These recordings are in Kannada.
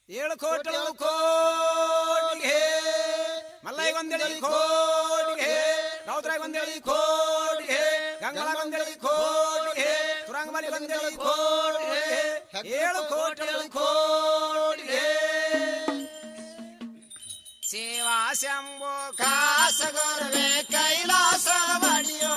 ಏಳು ಕೋಟಳು ಕೋಡಿಗೆ ಮಲ್ಲೈಗೊಂದಳಿ ಕೋಡಿಗೆ ರೌದ್ರಾಗೊಂದಳಿ ಕೋಡಿಗೆ ಗಂಗಾಗೊಂದಳಿ ಕೋಡಿಗೆ ತುರಂಗಮಲಿಗೊಂದಳಿ ಕೋಡಿಗೆ ಏಳು ಕೋಟಳು ಕೋಡಿಗೆ ಸೇವಾ ಶಂಭೋ ಕಾಸಗೊರ್ವೆ ಕೈಲಾಸ ಬಡಿಯೋ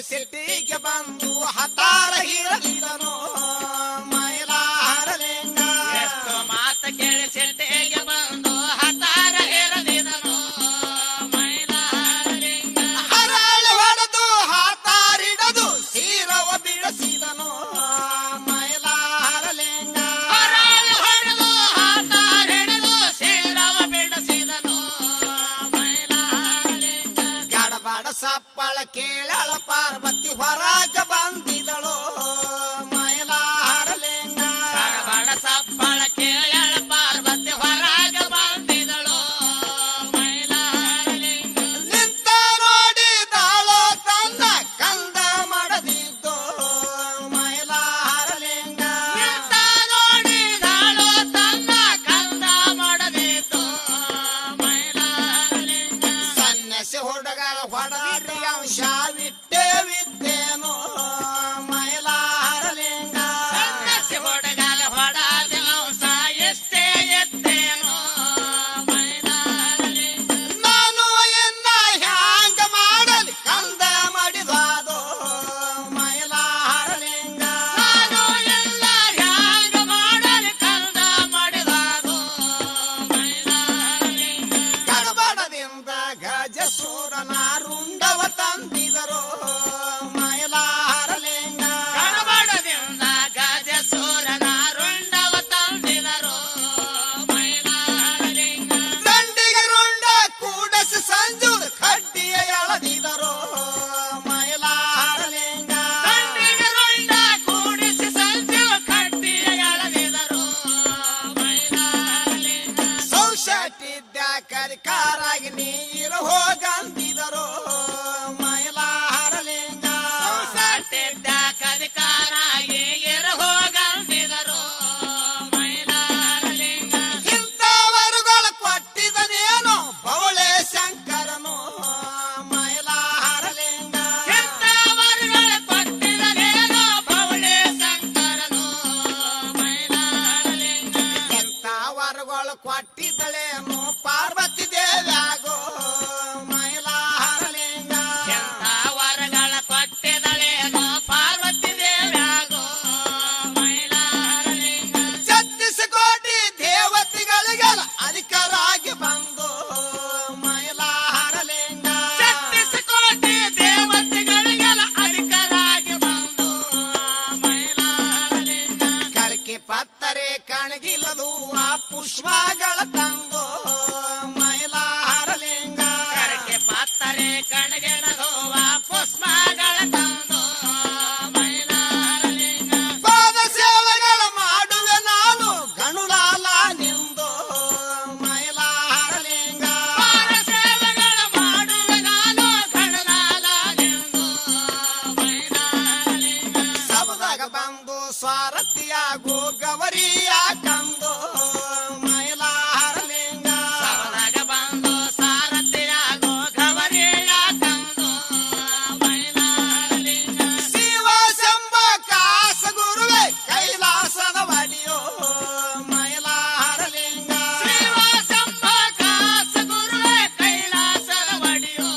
ಸಿಟ್ಟಿಗೆ ಬಂದು ಹತಾರ ಹಿಡಿದನು ಮೈಲಾರಲಿಂಗ ಎಷ್ಟು ಮಾತ ಕೇಳಿ ಸಿಟ್ಟಿಗೆ ಬಂದು ಹತಾರ ಹಿಡಿದನು ಮೈಲಾರಲಿಂಗ ಹರಳು ಹೊಡೆದು ಹತಾರಿಡದು ಸೀರವ ಬಿಡಿಸಿದನು ಮೈಲಾರಲಿಂಗ ಹರಳು ಹೊಡೆದು ಹತಾರಿಡದು ಸೀರವ ಬಿಡಿಸಿದನು ಮೈಲಾರಲಿಂಗ ಗಡಬಡ ಸಪ್ಪಳ ಕೇಳಳ ಪಾರ್ವತಿ ಹೊರಗ ಬಂದಿದಳು ಮೈಲಾರಲಿಂಗ ಗಡಬಡ ಸಪ್ಪಳ ಕೇಳಳ ಪಾರ್ವತಿ ಹೊರಗ ಬಂದಿದಳು ಮೈಲಾರಲಿಂಗ ನಿಂತ ನೋಡಿದಳು ತನ್ನ ಕಂದ ಮಡದಿದ್ದು ಮೈಲಾರಲಿಂಗ ನಿಂತ ನೋಡಿದಳು ತನ್ನ ಕಂದ ಮಡದಿದ್ದು ಮೈಲಾರಲಿಂಗ ಸನ್ಯಾಸಿ ಹುಡುಗರ ಹೊಡೆದಿರಿ ಅಂಶ ಬಿಟ್ಟೆ ವಿದ್ದೇನೋ ಮೈಲಾರಲಿಂಗ ಸನ್ಯಾಸಿ ಹುಡುಗರ ಹೊಡೆದ ಅಂಶ ಎಷ್ಟೇ ಎತ್ತೇನೋ ಮೈಲಾರಲಿಂಗ ನಾನು ಎನ್ನ ಹ್ಯಾಂಗ ಮಾಡಲಿ ಕಂದ ಮಾಡಿದಾದೋ ಮೈಲಾರಲಿಂಗ ನಾನು ಎಲ್ಲ ಹ್ಯಾಂಗ ಮಾಡಲಿ ಕಂದ ಮಾಡಿದಾದೋ ಮೈಲಾರಲಿಂಗ ಗಡಬಡದಿಂದ ಗಜಸೂರನ ರುಂಡವ ತಂದಿದರು ಮೈಲಾರ ಗಿಡದುವ ಪುಷ್ಪಗಳ ತಂದು ಮೈಲಾರಲಿಂಗ ಪಾದ ಸೇವೆಗಳ ಮಾಡುವೆ ನಾನು ಗಣುಲಾಲ ನಿಂದು ಮೈಲಾರಲಿಂಗ ಪಾದ ಸೇವೆಗಳ ಮಾಡುವೆ ನಾನು ಗಣಲಾಲನೆಂದು ಮೈಲಾರಲಿಂಗ ಸಬದಾಗ ಬಂದು ಸ್ವಾರಥಿಯಾಗು ಗವರಿಯ ಕಂದು ಮೈಲಾರಲಿಂಗ ಸವದಾಗ ಬಂದು ಸಾರಥಿಯಾಗೋ ಗವರಿಯ ತಂದು ಮೈಲಾರಲಿಂಗ ಶಿವ ಶಂಭ ಕಾಸ ಗುರುವೆ ಕೈಲಾಸದ ಒಡೆಯೋ ಮೈಲಾರಲಿಂಗ ಶ್ರೀವಾಸಂಬ ಕಾಸ ಗುರುವೇ ಕೈಲಾಸದ ಒಡೆಯೋ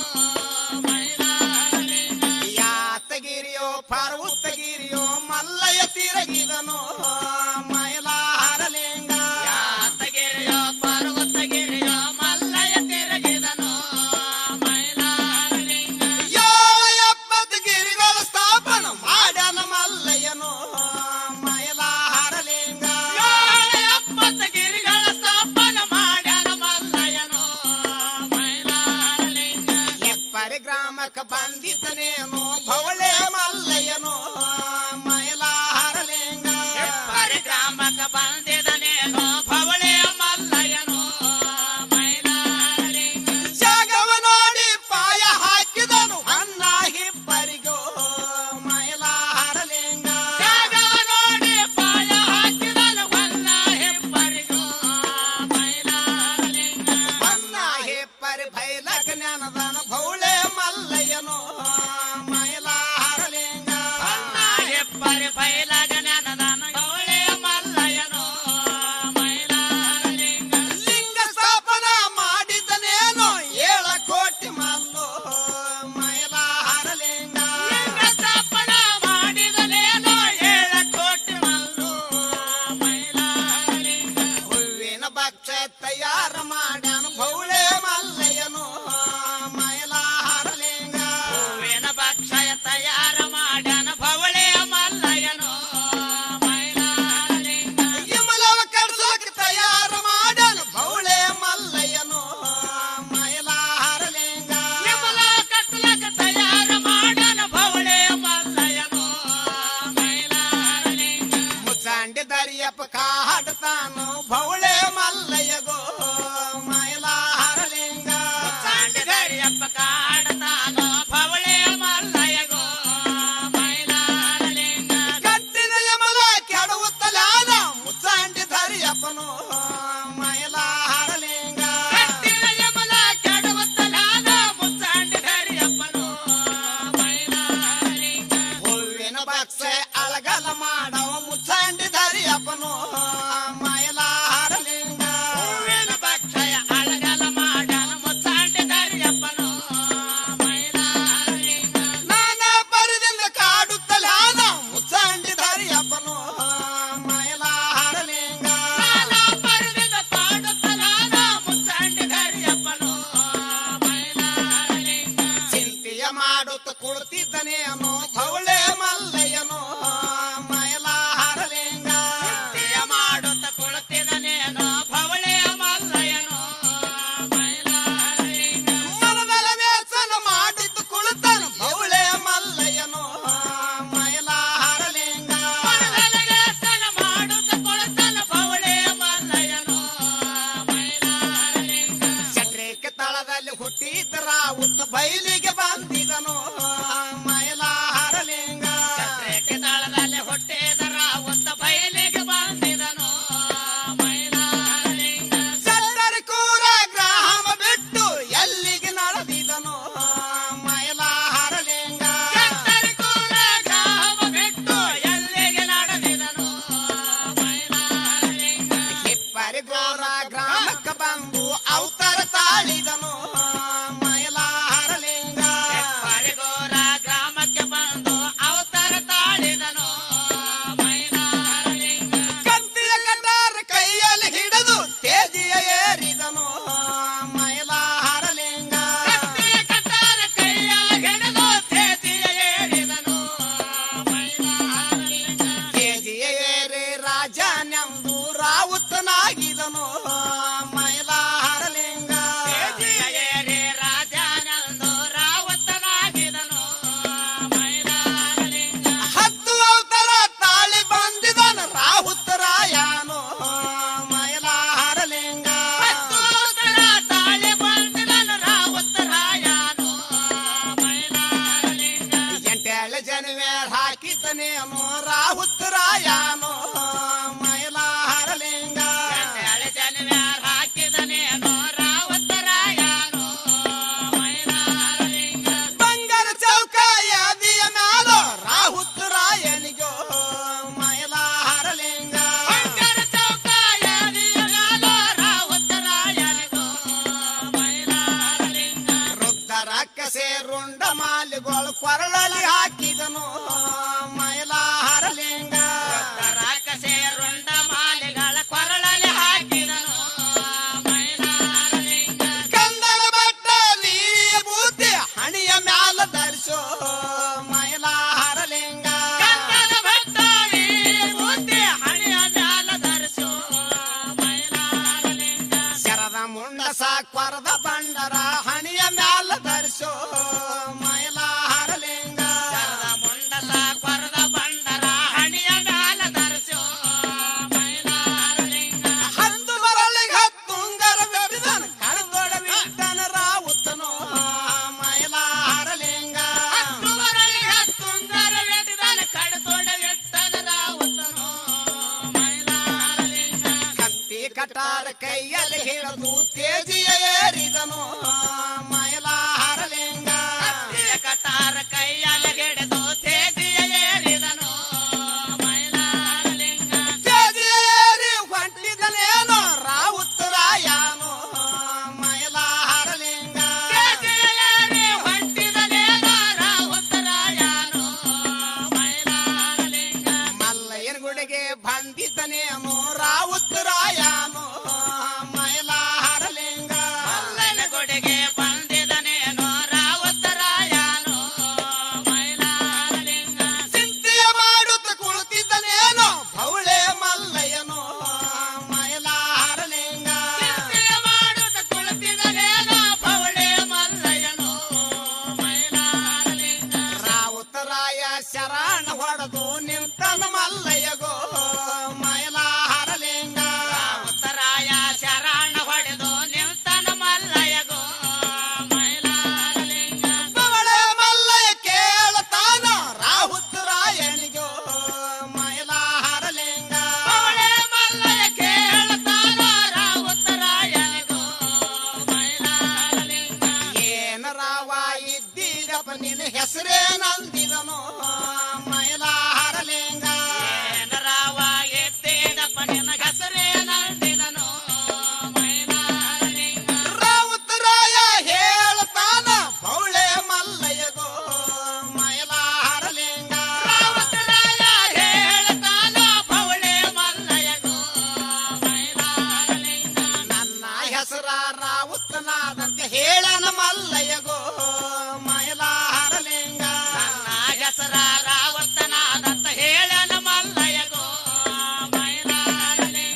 ಮೈಲಾರಲಿಂಗ ಯಾತಗಿರಿಯೋ ಪಾರ್ವತಗಿರಿಯೋ ಮಲ್ಲಯ್ಯ ತಿರುಗಿದನು ಮೈಲಾರಲಿಂಗ ಯಾತಗಿರಿಯೋ ಪರ್ವತಗಿರಿಯೋ ಮಲ್ಲಯ್ಯ ತಿರುಗಿದನು ಮೈಲಾರಲಿಂಗ ಎಪ್ಪತ್ತು ಗಿರಿಗಳ ಸ್ಥಾಪನ ಮಾಡ್ಯಾನ ಮಲ್ಲಯ್ಯನು ಮೈಲಾರಲಿಂಗ 70 ಗಿರಿಗಳ ಸ್ಥಾಪನ ಮಾಡ್ಯಾನ ಮಲ್ಲಯ್ಯನು ಮೈಲಾರಲಿಂಗ ಎಪ್ಪರಿ ಗ್ರಾಮಕ್ಕೆ ಬಂದಿದ್ದನೇನು ಭವಳೆ ಮಲ್ಲಯ್ಯನು ಮೈಲಾರಲಿಂಗ ಪರಿಗ್ರಾಮಕ ಬಂದಿದನೇನೋ ಭವಳೆ ಮಲ್ಲಯ್ಯನು ಮೈಲಾರಲಿಂಗ ಜಾಗವ ನೋಡಿ ಪಾಯ ಹಾಕಿದನು ಅನ್ನ ಹಿಪ್ಪರಿಗೋ ಮೈಲಾರಲಿಂಗ ಜಾಗವ ನೋಡಿ ಪಾಯ ಹಾಕಿದನು ವಲ್ಲ ಹೆಪ್ಪರಿಗೂ ಮೈಲಾರಲಿಂಗ ಅನ್ನ ಹಿಪ್ಪರಿ ಬೈಲಕ ನೆನದನ ಭೌಳೆ ಮಲ್ಲಯ್ಯನು ಮೈಲಾರಲಿಂಗ ವಲ್ಲ ಹೆಪ್ಪರಿ ಬಯಲಾಗ ನೆನದನ ಭವಳೆ ಮಲ್ಲಯ್ಯನು ಮೈಲಾರಲಿಂಗ ಲಿಂಗ ಸ್ಥಾಪನ ಮಾಡಿದನೇನು 7 ಕೋಟಿ ಮಲ್ಲು ಮೈಲಾರಲಿಂಗ ಲಿಂಗ ಸ್ಥಾಪನ ಮಾಡಿದನೇನೋ 7 ಕೋಟಿ ಮಲ್ಲು ಮೈಲಾರಲಿಂಗ ಹೂವಿನ ಭಕ್ಷ ತಯಾರ ಮಾಡ್ಯಾನ ಭೌಳೆ ಮಲ್ಲಯ್ಯನು ಮೈಲಾರಲಿಂಗ ಹೂವಿನ ಭಕ್ಷಯ ತಯಾರ ಮಾಡ್ಯಾನ ಭವಳೆ ಮಲ್ಲಯ್ಯನು ಮೈಲಾರಲಿಂಗ ಇಮಲವ ಕಡ್ಸೋಕೆ ತಯಾರ ಮಾಡ್ಯಾನ ಭೌಳೆ ಮಲ್ಲಯ್ಯನು ಮೈಲಾರಲಿಂಗ ಯಮಲ ಕಟ್ಲಕ ತಯಾರ ಮಾಡ್ಯಾನ ಭವಳೆ ಮಲ್ಲಯ್ಯನು ಮೈಲಾರಲಿಂಗ ಮುಚ್ಚಾಂಡಿ ದರಿಯಪ್ಪ ಕಾಡ್ತಾನು ಭೌಳೆ ಮಲ್ಲಯ್ಯಗೋ ಮೈಲಾರಲಿಂಗ ಚಾಂಡಿಗರಿಯಪ್ಪ ಕಾಡತಾನೋ ಭವಳೆ ಮಲ್ಲಯ್ಯಗೋ ಮೈಲಾರಲಿಂಗ ಕಟ್ಟಿನ ಯಮಲ ಕೆಡವುತ್ತಲಾನ ಮುಚ್ಚಾಂಡಿ ದರಿಯಪ್ಪನು ಮೈಲಾರಲಿಂಗ ಕಟ್ಟಿನ ಯಮಲ ಕೆಡವುತ್ತಲಾದ ಮುಚ್ಚಾಂಡಿಗರಿಯಪ್ಪನು ಮೈಲಾರಲಿಂಗ ಹೂವಿನ ಭಕ್ಸೆ ಅಳಗಲ ಮಾಡವ ಮುಚ್ಚಾಂಡಿ ದರಿಯಪ್ಪನು ಮೈಲಾರಲಿಂಗ ಹೂವಿನ ಭಕ್ಷಯ ಅಳಗಲ ಮಾಡ್ಯಾನ ಮುಚ್ಚಾಂಡಿಗರಿಯಪ್ಪನು ಮೈಲಾರಲಿಂಗ ನಾನಾ ಪರಿದಿಂದ ಕಾಡುತ್ತಲಾನ ಮುಚ್ಚಾಂಡಿ ದರಿಯಪ್ಪನು ಮೈಲಾರಲಿಂಗ ನಾನಾ ಪರದಿಂದ ಕಾಡುತ್ತಲಾದ ಮುಚ್ಚಾಂಡಿಗರಿಯಪ್ಪನು ಮೈಲಾರಲಿಂಗ ಚಿಂತೆಯ ಮಾಡುತ್ತ ಕುಳಿತಿದ್ದನೇನು ಭೌಳೆ ಮಲ್ಲಯ್ಯನು ಮೈಲಾರಲಿಂಗ ಚಿಂತೆಯ ಮಾಡುತ್ತ ಕುಳಿತಿದನೇನೋ ಭವಳೆ ಮಲ್ಲಯ್ಯನು ಮೈಲಾರಲಿಂಗ ಮನದಲ ವ್ಯಸನ ಮಾಡಿದ್ದು ಕುಳಿತನು ಭೌಳೆ ಮಲ್ಲಯ್ಯನು ಮೈಲಾರಲಿಂಗ ಮನದೊಳಗೆ ಸ್ನಾನ ಮಾಡುತ್ತ ಕುಳಿತನ ಭವಳೆ ಮಲ್ಲಯ್ಯನು ಮೈಲಾರಲಿಂಗ ಚಟ್ರೇಕೆ ತಳದಲ್ಲಿ ಹುಟ್ಟಿದ್ದರ ಉತ್ತ ಬಯಲಿಗೆ ಬಂದಿದನು ಮೈಲಾರಲಿಂಗ ಛತ್ರಕ್ಕೆ ತಾಳದಲ್ಲಿ ಹುಟ್ಟಿದರ ಒತ್ತ ಬಯಲಿಗೆ ಬಂದಿದನು ಮೈಲಾರಲಿಂಗ ಸತ್ತರಕೂರ ಗ್ರಾಮ ಬಿಟ್ಟು ಎಲ್ಲಿಗೆ ನಡೆದಿದನು ಮೈಲಾರಲಿಂಗ ಚತ್ತರಿಕೂರ ಗ್ರಾಮ ಬಿಟ್ಟು ಎಲ್ಲಿಗೆ ನಡೆದಿದನು ಮೈಲಾರಲಿಂಗ ಹಿಪ್ಪರಿ ಗೋರ ಗ್ರಾಮಕ್ಕೆ ಬಂದು ಅವತಾರ ತಾಳಿದನು ಮೈಲಾರಲಿಂಗ ಪರಿಗೋ ರಾಹುತರಾಯನು ಮೈಲಾರಲಿಂಗ ಗಂಡ್ಯಾಳ ಜನ್ಮ್ಯಾರ ಹಾಕಿದನೇನೋ ರಾವತರಾಯನು ಮೈಲಾರಲಿಂಗ ಬಂಗಾರ ಚೌಕ ಯಾದಿಯ ಮ್ಯಾಲ ರಾಹುತರಾಯನಿಗೋ ಮೈಲಾರಲಿಂಗ ಬಂಗಾರ ಚೌಕ ಯಾದಿಯ ಮ್ಯಾಲ ರಾವತರಾಯನಿಗೋ ಮೈಲಾರಲಿಂಗ ರುದ್ರಕ್ಕಸೆ ರುಂಡ ಮಾಲಿಗಳು ಕೊರಳಲ್ಲಿ ಹಾಕಿದನು ಮೈಲಾರಲಿಂಗ ರಾಕಸೆ ರುಂಡ ಮಾಲೆಗಳ ಕೊರಳಲ್ಲಿ ಹಾಕಿದನು ಮೈಲಾರಲಿಂಗ ಗಂಧದ ಬಟ್ಟಲಿ ಬೂತಿ ಹಣಿಯ ಮ್ಯಾಲ ಧರಿಸೋ ಮೈಲಾರಲಿಂಗ ಗಂಧದ ಬಟ್ಟಲಿ ಬೂತಿ ಹಣಿಯ ಮ್ಯಾಲ ಧರಿಸೋ ಮೈಲಾರಲಿಂಗ ಶರದ ಮುಂಡಸ ಕೊರದ ಬಂಡರ ಹಣಿಯ ಮ್ಯಾಲ ಧರಿಸೋ ಮೈಲಾರಲಿಂಗ ಶರದ ಮುಂಡಸ ಕೊರದ ಬಂಡರ ಹಣಿಯ ಮ್ಯಾಲ ಧರಿಸೋ ಮೈಲಾರಲಿಂಗ ಹತ್ತು ಮರಳಿಗೆ ಹತ್ತುಂಗರ ಬೆಟ್ಟಿದನು ಕಳೆದೊಡ ಬಿಟ್ಟನ ರಾವುತನು ಮೈಲಾರಲಿಂಗ ಹತ್ತುವರೆಗೆ ಹತ್ತುಂಗರ ಬೆಟ್ಟಿದನು ಕಡತೊಡ ಬಿಟ್ಟನ ರಾವುತನು ಮೈಲಾರಲಿಂಗ ಕತ್ತಿ ಕಟಾರ ಕೈಯಲ್ಲಿ ಹಿಡಿದು ತೇಜಿಯ ಏರಿದನು ಮೈಲಾರಲಿಂಗ ಕತ್ತಿಯ ಕಟಾರ ಕೈಯಲ್ಲಿ ಹಿಡಿದು ತೇಜಿಯ ಏರಿದನು ಮೈಲಾರಲಿಂಗ ತೇಜಿಯ ಏರಿ ಹೊಂಟಿದನೇನೋ ರಾವುತರಾಯನು ಮೈಲಾರಲಿಂಗ ತೇಜಿಯ ಏರಿ ಹೊಂಟಿದನೇನೋ ರಾವುತರಾಯನು ಮೈಲಾರಲಿಂಗ ಮಲ್ಲಯ್ಯನ ಗುಡಿಗೆ ಬಂದಿದ್ದನೇನೋ ರಾವುತರಾಯನು ಮೈಲಾರಲಿಂಗ ಮಲ್ಲನ ಗುಡಿಗೆ ಬಂದಿದನೇನೋ ರಾವುತರಾಯನು ಮೈಲಾರಲಿಂಗ ಚಿಂತೆಯ ಮಾಡುತ್ತ ಕುಳಿತಿದ್ದನೇನೋ ಭೌಳೆ ಮಲ್ಲಯ್ಯನು ಮೈಲಾರಲಿಂಗ ಚಿಂತೆಯ ಮಾಡುತ್ತ ಕುಳಿತಿದನೇನೋ ಪೌಳೆ ಮಲ್ಲಯ್ಯನು ಮೈಲಾರಲಿಂಗ ರಾವುತರಾಯ ಶರಣ ಹೊಡೆದು ನಿಂತನ ಮಲ್ಲಯ್ಯಗೋ ಮೈಲಾರಲಿಂಗ ರಾವುತರಾಯ ಶರಣ ಹೊಡೆದು ನಿಂತನ ಮಲ್ಲಯ್ಯಗೋ ಮೈಲಾರಲಿಂಗ ಭವಳೆ ಮಲ್ಲಯ್ಯ ಕೇಳತಾನ ರಾವುತರಾಯನಿಗೋ ಮೈಲಾರಲಿಂಗ ಪೌಳೆ ಮಲ್ಲಯ್ಯ ಕೇಳ್ತಾನೋ ರಾವುತರಾಯನಿಗೋ ಮೈಲಾರಲಿಂಗ ಏನ ರಾವ ಇದ್ದೀರಪ್ಪ ನಿನ್ನ ಹೆಸರೇನಂದಿದನು ಮೈಲಾರಲಿಂಗ ಏನರವಾಗಿದ್ದೇನಪ್ಪ ನಿನ್ನ ಹೆಸರೇನಂದಿದನು ಮೈಲಾರಲಿಂಗ ರಾವುತರಾಯ ಹೇಳ್ತಾನ ಭೌಳೆ ಮಲ್ಲಯ್ಯಗೋ ಮೈಲಾರಲಿಂಗ ರಾವುತರಾಯ ಹೇಳ್ತಾನೋ ಪೌಳೆ ಮಲ್ಲಯ್ಯಗೋ ಮೈಲಾರಲಿಂಗ ನನ್ನ ಹೆಸರ ರಾವುತನಾದಂತೆ ಹೇಳನ ಮಲ್ಲಯ್ಯಗೋ ಮೈಲಾರಲಿಂಗ ನನ್ನ ಹೆಸರ ರಾವತನಾದಂತ ಹೇಳನ ಮಲ್ಲಯ್ಯಗೋ ಮೈಲಾರಲಿಂಗ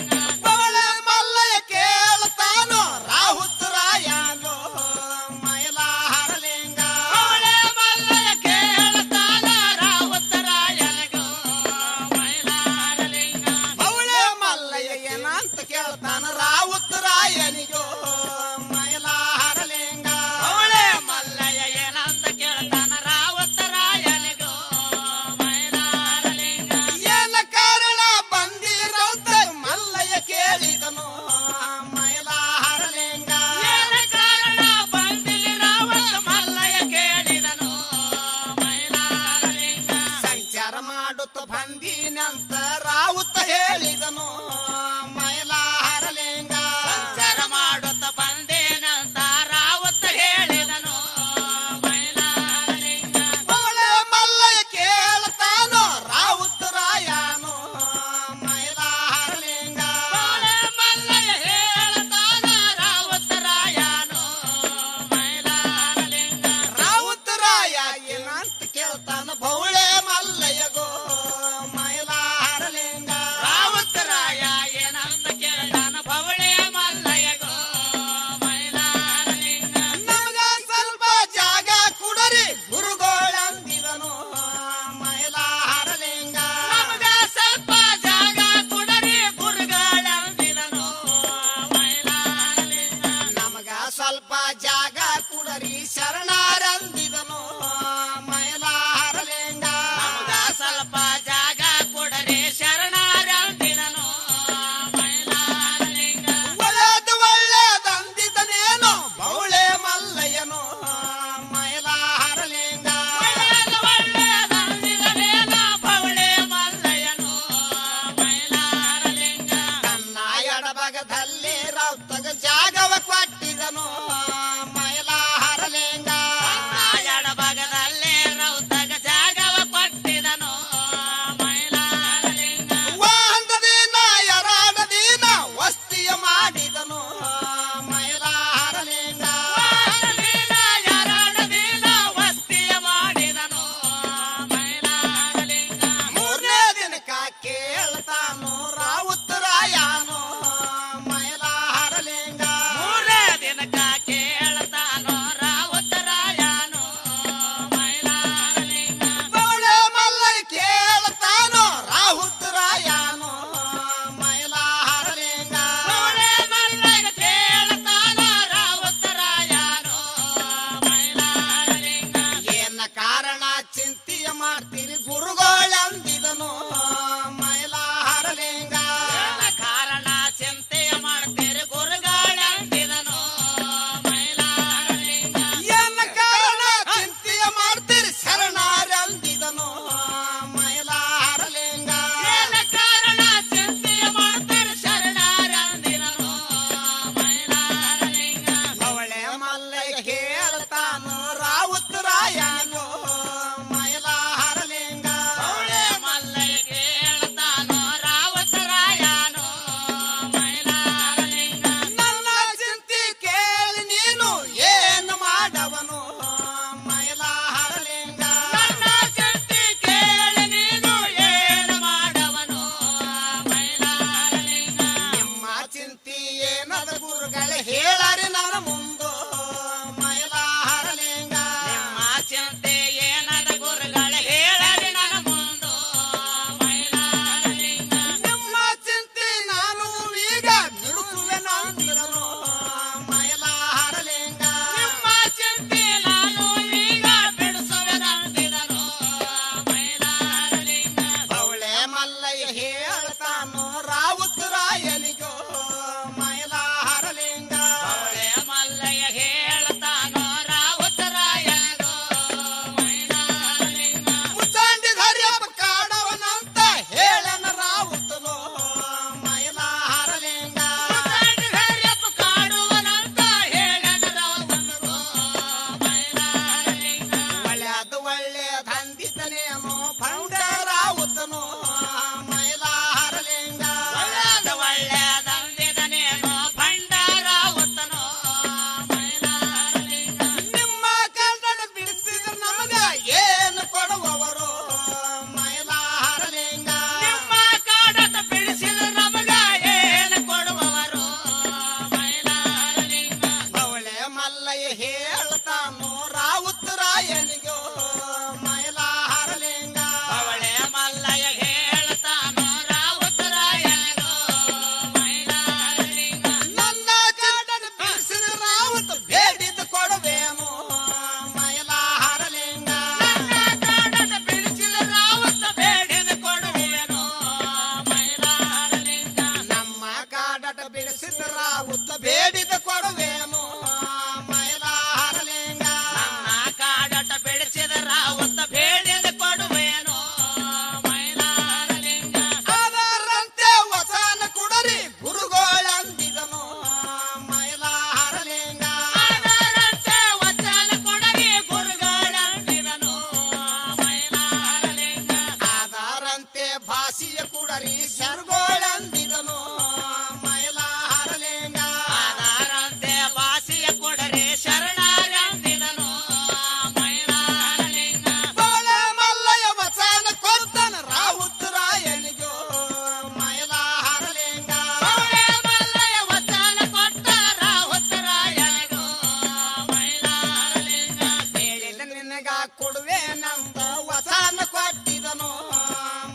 ನಿನಗ ಕೊಡುವೆ ನಂದ ವಚನ ಕೊಟ್ಟಿದನು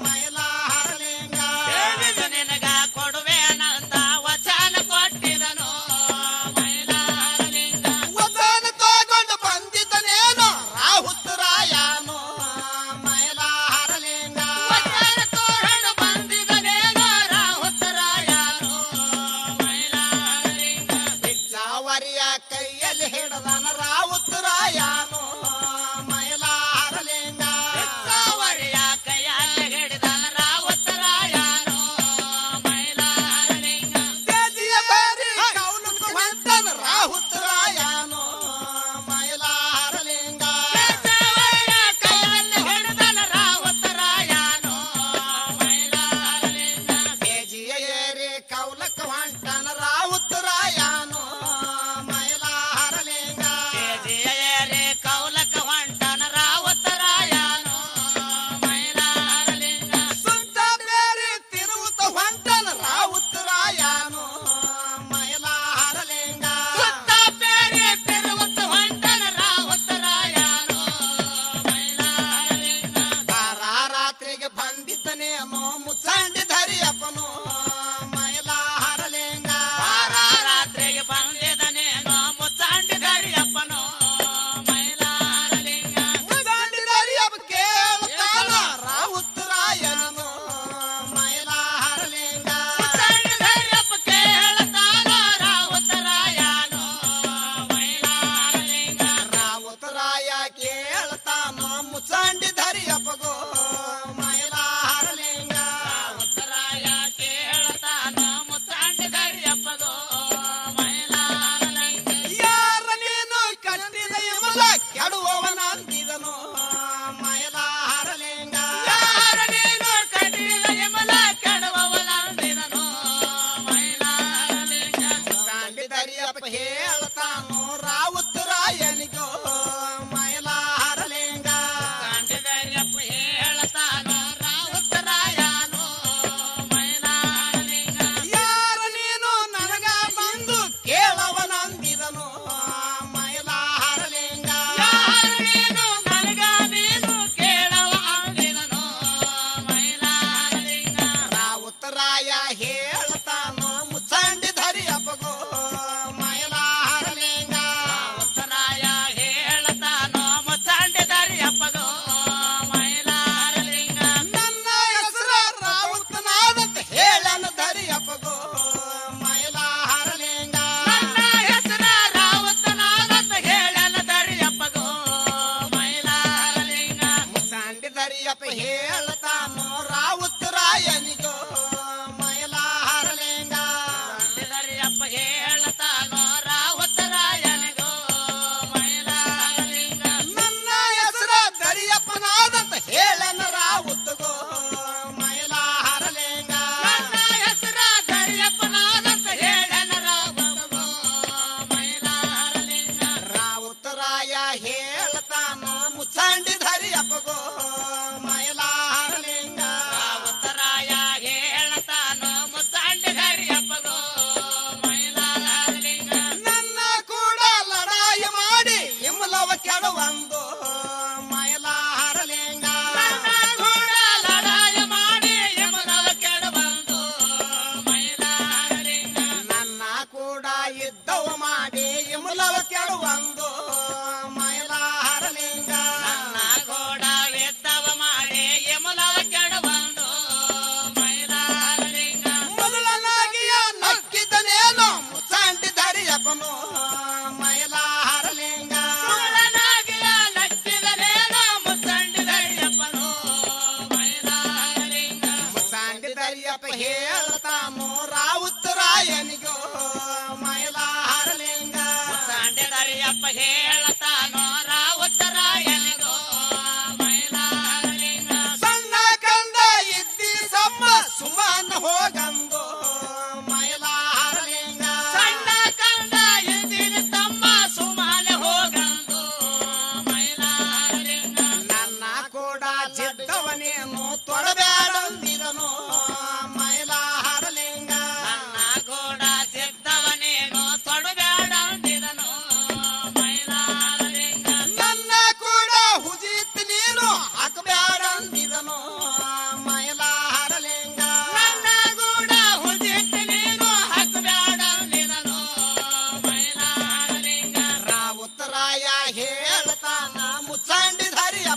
ಮೈಲಾರಲಿಂಗ ಹೇಳಿದ ನಿನಗ ಕೊಡುವೆನಂತ ವಚನ ಕೊಟ್ಟಿದನು ಮೈಲಾರಲಿಂಗ. ವಚನ ತಗೊಂಡು ಬಂದಿದ್ದನೇನು ರಾಹುತರಾಯನು ಮೈಲಾರಲಿಂಗ ವಚನ ತೋರಣ ಬಂದಿದನೇನೋ ರಾಹುತರಾಯನು ಮೈಲಾರಲಿಂಗ. ಭಿಕ್ಷಾವರಿಯ ಕೈಯಲ್ಲಿ ಹಿಡದನ ರಾಹುತರಾಯನು ಮೈಲಾರಲಿಂಗ ಭಿಕ್ಷಾವರಿಯ ಕೈಯಲ್ಲಿ ಹಿಡಿದನ ರಾಹುತರಾಯನು ಮೈಲಾರಲಿಂಗ. ದೇಜಿಯ ಬಾರಿ ಕೌಲುಕು ಹೊಂಟನ ರಾಹುತರಾಯನು ಮೈಲಾರಲಿಂಗ ಭಿಕ್ಷಾವರಿಯ ಕೈಯಲ್ಲಿ ಹಿಡಿದನ ರಾಹುತರಾಯನು ಮೈಲಾರಲಿಂಗ. ದೇಜಿಯ ಏರಿ ಕೌಲಕ ಹೊಂಟನ ರಾಹುತರಾಯನು ಮೈಲಾರಲಿಂಗ ಕೇಜಿಯರೇ ಕೌಲಕ ಹೊಂಟನ ರಾಹುತರಾಯನು ಮೈಲಾರಲಿಂಗ. ಸುಂಟ ಬೇರೆ ತಿರುವುತ ಹೊಂಟನ ರಾಹುತರಾಯನು ಮೈಲಾರಲಿಂಗ ಸುತ್ತ ಬೇರೆ ತಿರುವುತ ಹೊಂಟನ ರಾಹುತರಾಯನು ಮೈಲಾರಲಿಂಗ. ರಾತ್ರಿಗೆ ಬಂದಿದ್ದನೇನೋ ಮುಚ್ಚಂಡಿ ಧರಿಯಪ್ಪನು ಮೈಲಾರಲಿಂಗ ರಾತ್ರಿಗೆ ಬಂದಿದನೇನೋ ಮುಚ್ಚಾಂಡಿ ಧರಿಯಪ್ಪನು ಮೈಲಾರಲಿಂಗ. ಮುಚ್ಚಂಡಿ ಧರಿಯಪ್ಪ ಕೇಳ್ತಾನ ರಾಹುತರಾಯನು ಮೈಲಾರಲಿಂಗ ಮುಚ್ಚಾಂಡಿ ಧರಿಯಪ್ಪ ಕೇಳತಾನೋ ರಾಹುತರಾಯನು ಮೈಲಾರಲಿಂಗ. ರಾವುತರಾಯ ಕೇಳ್ತಾನ ಮುಚ್ಚಂಡಿ ಧರಿಯಪ್ಪಗೋ ಮೈಲಾರಲಿಂಗ ರಾಹುತರಾಯ ಕೇಳತಾನೋ ಮುಚ್ಚಾಂಡಿ ಧರಿಯಪ್ಪಗೋ ಮೈಲಾರಲಿಂಗ. ಯಾರ ನೀನು ಕಟ್ಟಿದ ಇಮಲ ಕೆಡುವವನಂದಿದನು ಮೈಲಾರಲಿಂಗ ಯಾರ ನೀನು ಕಟ್ಟಿದ ಯಮಲ ಕೆಡವವನಂದಿದನು ಮೈಲಾರಲಿಂಗ. ಮುಚ್ಚಂಡಿ ಧರಿಯಪ್ಪ ಹೇಳ್ತಾನು ರಾವುತರಾಯನಿಗೋ ಮೈಲಾರಲಿಂಗ ಧರಿಯಪ್ಪ ಹೇಳತಾನೋ ರಾಹುತರಾಯನು ಮೈಲಾರಲಿಂಗ. ಯಾರ ನೀನು ನನಗ ಬಂದು ಕೇಳವನಂದಿದನು ಮೈಲಾರಲಿಂಗ ಯಾರ ನೀನು ನನಗ ನೀನು ಕೇಳವ ಅಂದಿದನು ಮೈಲಾರಲಿಂಗ. ರಾವುತರಾಯ ಹೇಳ್ತಾನು ಮುಚ್ಚಂಡಿ ಧರಿಯಪ್ಪಗೋ ಮೈಲಾರಲಿಂಗ ರಾಹುತರಾಯ ಹೇಳತಾನೋ ಮುಚ್ಚಾಂಡಿ ಧರಿಯಪ್ಪಗೋ ಮೈಲಾರಲಿಂಗ. ನನ್ನ ಹೆಸರ ರಾವುತನಾದಂತ ಹೇಳನ ಧರಿಯಪ್ಪಗೋ ಮೈಲಾರಲಿಂಗ ನನ್ನ ಹೆಸರ ರಾವುತನಾದಂತ ಹೇಳನ ಧರಿಯಪ್ಪಗೋ ಮೈಲಾರಲಿಂಗ. ಮುಚ್ಚಂಡಿ ಧರಿಯಪ್ಪ ಹೇಳ್ತಾನು ರಾವುತರಾಯನಿಗೋ ಮೈಲಾರಲಿಂಗ ಧರಿಯಪ್ಪ ಹೇಳತಾನೋ ರಾಹುತರಾಯನಿಗೋ ಮೈಲಾರಲಿಂಗ. ನನ್ನ ಹೆಸರ ಧರಿಯಪ್ಪನಾದಂತ ಹೇಳನ ರಾವುತಗೋ ಮೈಲಾರಲಿಂಗ ನನ್ನ ಹೆಸರ ಧರಿಯಪ್ಪನಾದಂತ ಹೇಳನ ರಾಹುತಗೋ ಮೈಲಾರಲಿಂಗ. ರಾವುತರಾಯ ಹೇಳ್ತಾನು ಮುಚ್ಚಂಡಿ ಧರಿಯಪ್ಪಗೋ ಮೈಲಾರಲಿಂಗ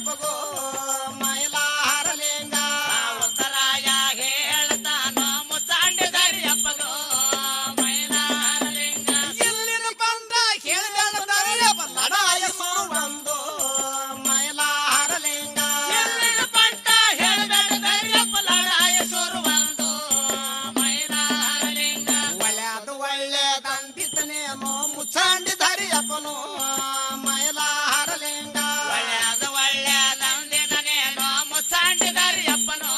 ಧರಿಯಪ್ಪಗೋ ಮೈಲಾರಲಿಂಗ ಉತ್ತರಾಯ ಹೇಳ್ತಾನೋ ಮುಚ್ಚಾಂಡಿ ಧರಿಯಪ್ಪಗೋ ಮೈಲಾರಲಿಂಗ ಇಲ್ಲಿನ ಬಂದ ಹೇಳಿದ ಧರಿಯಪ್ಪ ಲಡಾಯ ಸುರು ಬಂದು ಮೈಲಾರಲಿಂಗ ಎಲ್ಲಿನ ಪಂಟ ಹೇಳ್ಬೇಡ ಧರಿಯಪ್ಪ ಲಡಾಯ ಸುರು ಬಂದು ಮೈಲಾರಲಿಂಗ ಒಳ್ಳೆಯದಂದಿದ್ದನೇನೋ ಮುಚ್ಚಾಂಡಿ ಧರಿಯಪ್ಪನು ಮೈಲಾರಲಿಂಗ ಒಳ್ಳೆಯದಂದಿದನೇನೋ ಮುಚ್ಚಾಂಡಿ ಧರಿಯಪ್ಪನೋ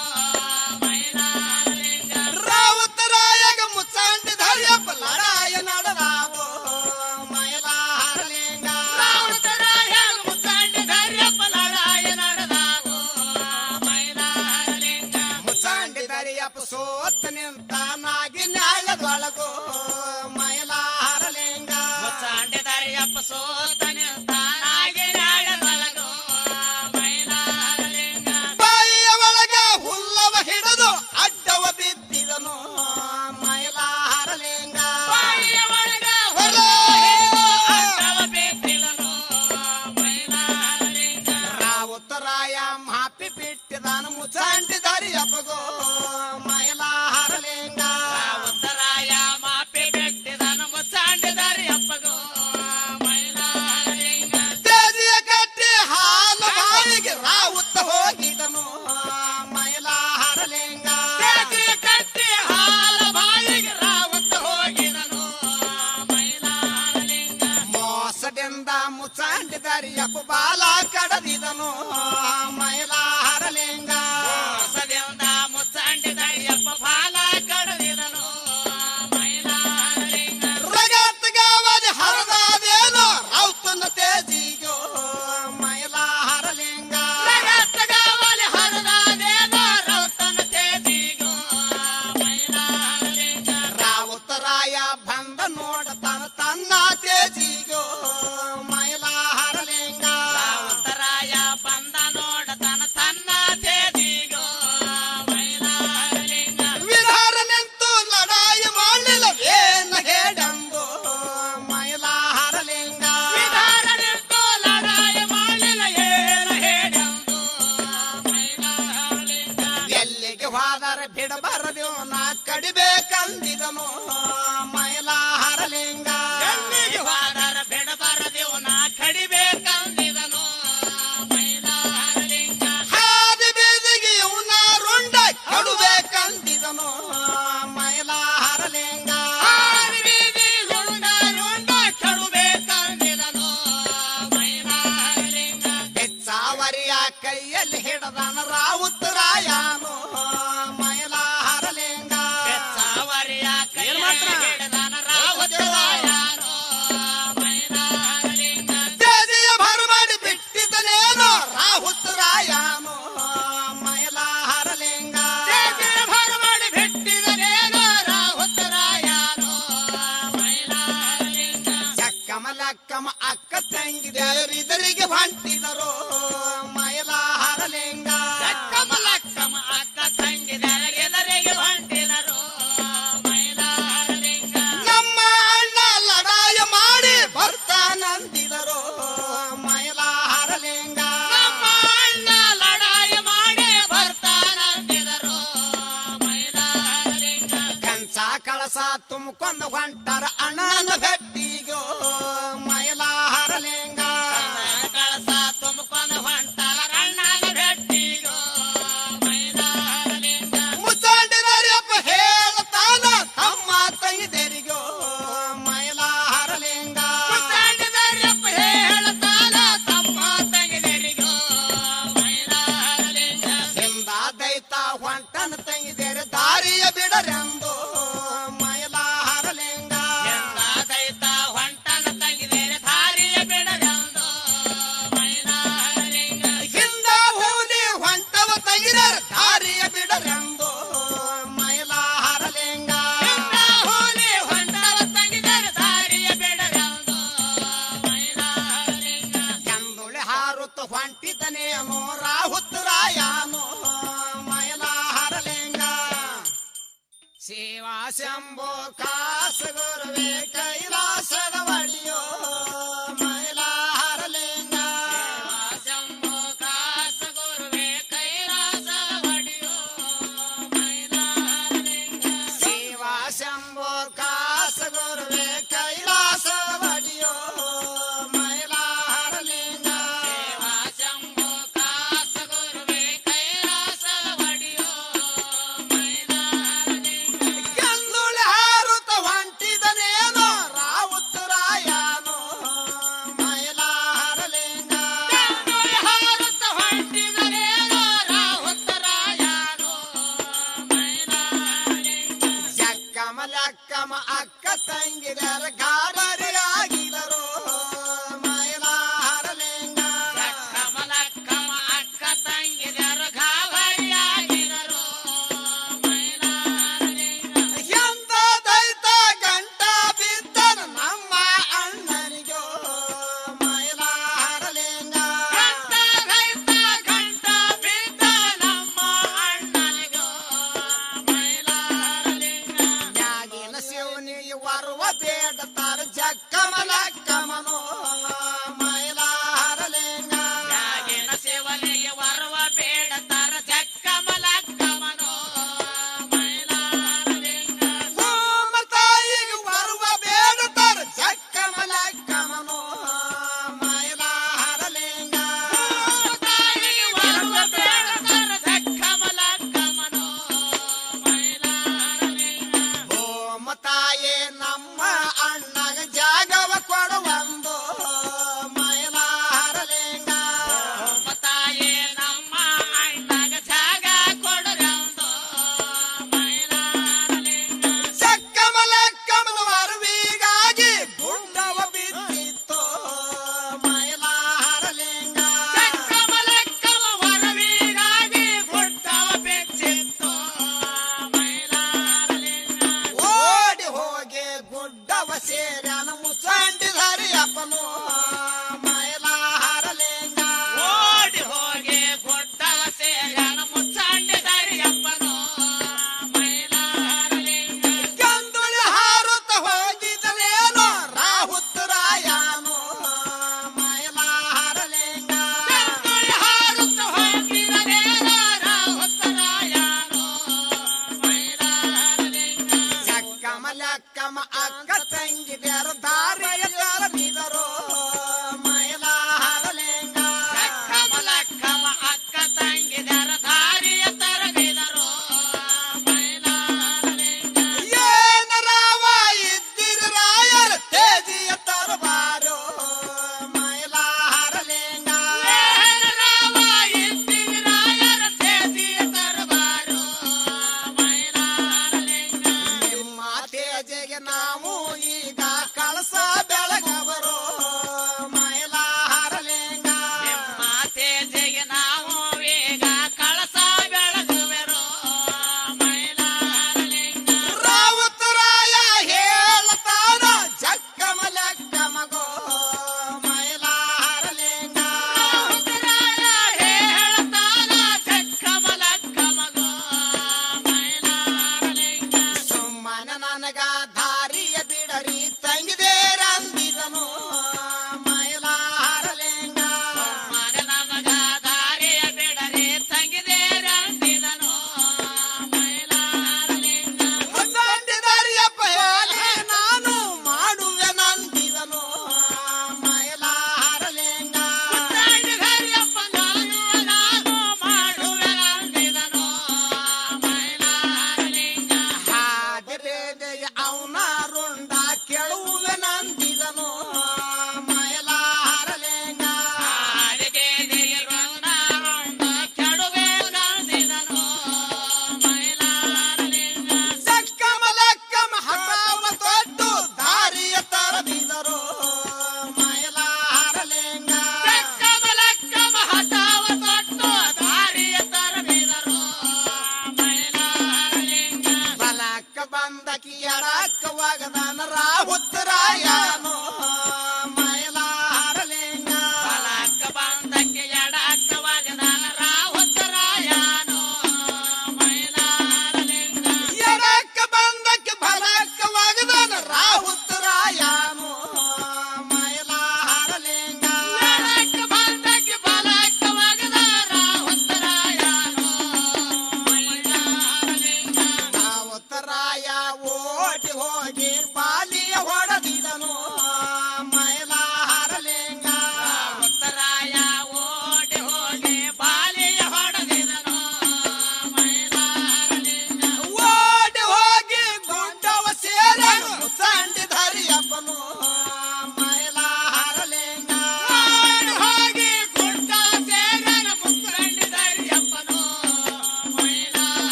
ಮೈಲಾರಲಿಂಗ ರಾವುತರಾಯಗ ಮುಚ್ಚಾಂಡಿ ಧರಿಯಪ್ಪ ಲಡಾಯ ನಡೆದಾವು ಮೈಲಾರಲಿಂಗ ರಾವುತರಾಯ ಮುಚ್ಚಾಂಡಿ ಧರಿಯಪ್ಪ ಲಡಾಯ ನಡೆದಾವು ಮೈಲಾರಲಿಂಗ ಮುಚ್ಚಾಂಡಿ ಧರಿಯಪ್ಪ ಸೋತ ನಿಂತ ನಾಗಿ ನ್ಯಾಯದೊಳಗೋ ಮೈಲಾರಲಿಂಗ ಮುಚ್ಚಾಂಡಿ ಧರಿಯಪ್ಪ ಸೋತ ನಿಂತಾನಾಗಿ ನ್ಯಾಯದೊಳಗೋ ಮೈಲಾರಲಿಂಗ ಬಾಯಿಯ ಒಳಗ ಹುಲ್ಲವ ಹಿಡಿದು ಅಡ್ಡವ ಬಿದ್ದಿದನು ಮೈಲಾರಲಿಂಗ ಬಾಯಿಯ ಒಳಗ ಹೊಲ ಅಡ್ಡವ ಬಿದ್ದಿದನು ಮೈಲಾರಲಿಂಗ ರಾವುತರಾಯ ಮಾಪಿ ಬಿಟ್ಟಿದನು ಮುಚ್ಚಾಂಡಿ ಧರಿಯಪ್ಪಗೋ ಮೈಲಾರಲಿಂಗ ಉತ್ತರಾಯ ಮಾಪಿ ಬೆಟ್ಟಿದನು ಮುಚ್ಚಾಂಡಿ ಧರಿಯಪ್ಪಗೋ ಮೈಲಾರಲಿಂಗ ತೇಜಿಯ ಕಟ್ಟಿ ಹಾಲು ಬಾಯಿಗೆ ರಾವುತ ಹೋಗಿದನು ಮೈಲಾರಲಿಂಗ ತೇಜಿ ಕಟ್ಟಿ ಹಾಲ ಬಾಯಿಗೆ ರಾವತ್ತ ಹೋಗಿದನು ಮೈಲಾರಲಿಂಗ ಮೋಸದಿಂದ ಮುಚ್ಚಾಂಡಿ ಧರಿಯಪ್ಪ ಬಾಲ ಕಡದಿದನು ಮೈಲಾರಲಿಂಗ ಮೋಸದಿಂದ ಮುಚ್ಚಾಂಡಿ ಧರಿಯಪ್ಪ ಬಾಲ ಕಡದಿದನು ಮೈಲಾರಲಿಂಗ ರಗತ್ಗಾವಲಿ ಹರದಾದೇನೋ ರೌತನ ತೇಜಿಗೋ ಮೈಲಾರಲಿಂಗ ಜಗತ್ತಗಾವಲಿ ಹರಿದಾದೇನೋ ರೌತನ ತೇಜಿಗೋ ಮೈಲಾರಲಿಂಗ ರಾವುತರಾಯ ಬಂದ ನೋಡತಾನ ತನ್ನ ತೇಜಿಗೋ ಮೈಲಾರಲಿಂಗ ಉತ್ತರಾಯ ಬಂದ ನೋಡತನ ತನ್ನ ತೇಜಿಗೋ ಮೈಲಾರಲಿಂಗ ವಿರಾರ ನಿಂತು ಲಡಾಯಿ ಮಾಡಲಿಲ್ಲ ಏನ ಹೇಡಂದು ಮೈಲಾರಲಿಂಗ ವಿಧಾನ ನಿಂತು ಲಡಾಯಿ ಮಾಡಲಿಲ್ಲ ಏನು ಹೇಳೆಂದು ಮೈಲಾರಲಿಂಗ ಎಲ್ಲಿಗೆ ಹೋದರ ಬಿಡಬಾರದೇವ ನಾ ಕಡಿಬೇಕಂದಿದನು ಮೈಲಾರಲಿಂಗ ಎಲ್ಲಿಗೆ ಹೋದರ ಬಿಡಬಾರದೆವು ನಾ ಕಡಿಬೇಕಂದಿದನು ಮೈಲಾರಲಿಂಗ ಹಾದಿ ಬೀದಿಗೆ ಇವನ ರುಂಡ ಕಡುಬೇಕಂದಿದನು ಮೈಲಾರಲಿಂಗ ಹಾದಿ ಬೀದಿ ಗುಂಡ ಕಡುಬೇಕಂದಿದನು ಮೈಲಾರಲಿಂಗ ಬೆಚ್ಚಾವರಿಯ ಕೈಯಲ್ಲಿ ಹಿಡದನ ರಾವುತರಾಯನು ಮೈಲಾರಲಿಂಗ ಬೆಚ್ಚಾವರಿಯ ಕೈಯಲ್ಲಿ ಹಿಡಿದನ ರಾವುತರಾಯನು ಮೈಲಾರಲಿಂಗ ತೇಜಿಯ ಭರಮಾಡಿ ಬಿಟ್ಟಿದ್ದನೇನೋ ರಾವುತರಾಯನು ಮೈಲಾರಲಿಂಗ ತೇಜೆ ಭರಮಾಡಿ ಬಿಟ್ಟಿದನೇನೋ ರಾವುತರಾಯನು ಮೈಲಾರಲಿಂಗ ಚಕ್ಕಮಲಕ್ಕಮ ಅಕ್ಕ ತಂಗಿದರಿಗೆ ಹೊಂಟಿದರು ಮೈಲಾರಲಿಂಗ ಚಕ್ಕಮಲಕ್ಕಮ ಅಕ್ಕ ತಂಗಿದರೆಗೆದರಿಗೆ ಹೊಂಟಿದರು ಮೈಲಾರಲಿಂಗ ನಮ್ಮ ಅಣ್ಣ ಲಡಾಯ ಮಾಡಿ ಬರ್ತಾನಂದಿದರು ಮೈಲಾರಲಿಂಗ ನಮ್ಮ ಅಣ್ಣ ಲಡಾಯಿ ಮಾಡಿ ಬರ್ತಾನಂದಿದರು ಮೈಲಾರಲಿಂಗ ಕಂಚ ಕಳಸ ತುಂಬಿಕೊಂಡು ಹೊಂಟರ ಅಣ್ಣನ ಭಟ್ಟಿಗೋ ಮೈಲಾರಲಿಂಗ ಕಳಸ ತುಂಬಿಕೊಂಡು ಹೊಂಟರ ಅಣ್ಣನ ಭೆಟ್ಟಿಗೋ ಮೈಲಾರಲಿಂಗ ಮುಚ್ಚಾಂಡಿದರಿಯಪ್ಪ ಹೇಳ್ತಾನ ತಮ್ಮ ತಂಗಿದರಿಗೋ ಮೈಲಾರಲಿಂಗ ಮುಚ್ಚಾಂಡಿದರಿಯಪ್ಪ ಹೇಳ್ತಾನ ತಮ್ಮ ತಂಗಿದರಿಗೋ ಮೈಲಾರಲಿಂಗ ಹಿಂದ ದೈತ ಹೊಂಟನ ತಂಗಿದರ ದಾರಿಯ ಬಿಡರೆಂದು ಮೈಲಾರಲಿಂಗ ಎಂದಾದೈತ ಹೊಂಟನ ತಂಗಿದರೆ ದಾರಿಯ ಬಿಡದೆಂದು ಮೈಲಾರಲಿಂಗ ಹಿಂದ ಹೂದಿ ಹೊಂಟವ ತಂಗಿದರ ದಾರಿಯ ಬಿಡರೆಂದು ಮೈಲಾರಲಿಂಗ ಎಂದ ಹೋಲಿ ಹೊಂಟವ ತಂಗಿದರೆ ದಾರಿಯ ಬಿಡದೆಂದು ಮೈಲಾರಲಿಂಗ ಚಂದುಳಿ ಹಾರುತ್ತ ಹೊಂಟಿದನೇನೋ ರಾಹುತರಾಯನು ಮೈಲಾರಲಿಂಗ ಶಿವ ಶಂಭೋ ಕಾಸ ಗುರುವೆ ಕೈಲಾಸದ ಒಡೆಯೋ ಮೈಲಾರಲಿಂಗ ಶಂಭೋ ಕಾಸ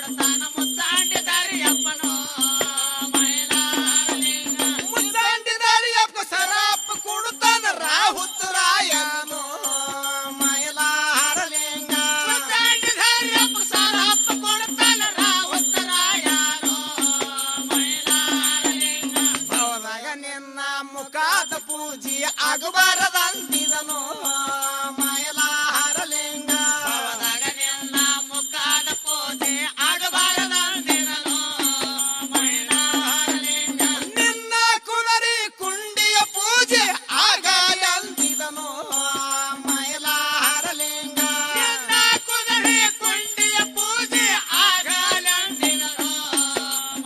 ಕೊಡ್ತಾನ ಮುಚ್ಚಾಂಡಿದಾರಿಯಪ್ಪನು ಮೈಲಾರಲಿಂಗ ಮುಚ್ಚಂಡಿದಾರಿಯಪ್ಪ ಸರಾಪ ಕೊಡುತ್ತಾನ ರಾಹುತರಾಯನು ಮೈಲಾರಲಿಂಗ ಮುಚ್ಚಾಂಡಿದಾರಿಯಪ್ಪ ಸರಪ್ಪ ಕೊಡ್ತಾನ ರಾಹುತರಾಯನು ಮೈಲಾರಲಿಂಗ ಭವದಾಗ ನಿನ್ನ ಮುಖಾದ ಪೂಜೆ ಆಗಬಾರದಂದಿದನು ಮೈಲಾರಲಿಂಗ ಭವದಾಗ ನಿನ್ನ ಮುಖದ ಪೂಜೆ ಆಗಬಾರದಂದಿರನು ಮೈಲಾರಲಿಂಗ ನಿನ್ನ ಕುದರಿ ಕುಂಡಿಯ ಪೂಜೆ ಆಗ ಎಂದಿದನು ಮೈಲಾರಲಿಂಗ ನಿನ್ನ ಕುದುರೆ ಕುಂಡಿಯ ಪೂಜೆ ಆಗಲೆಂದಿರನು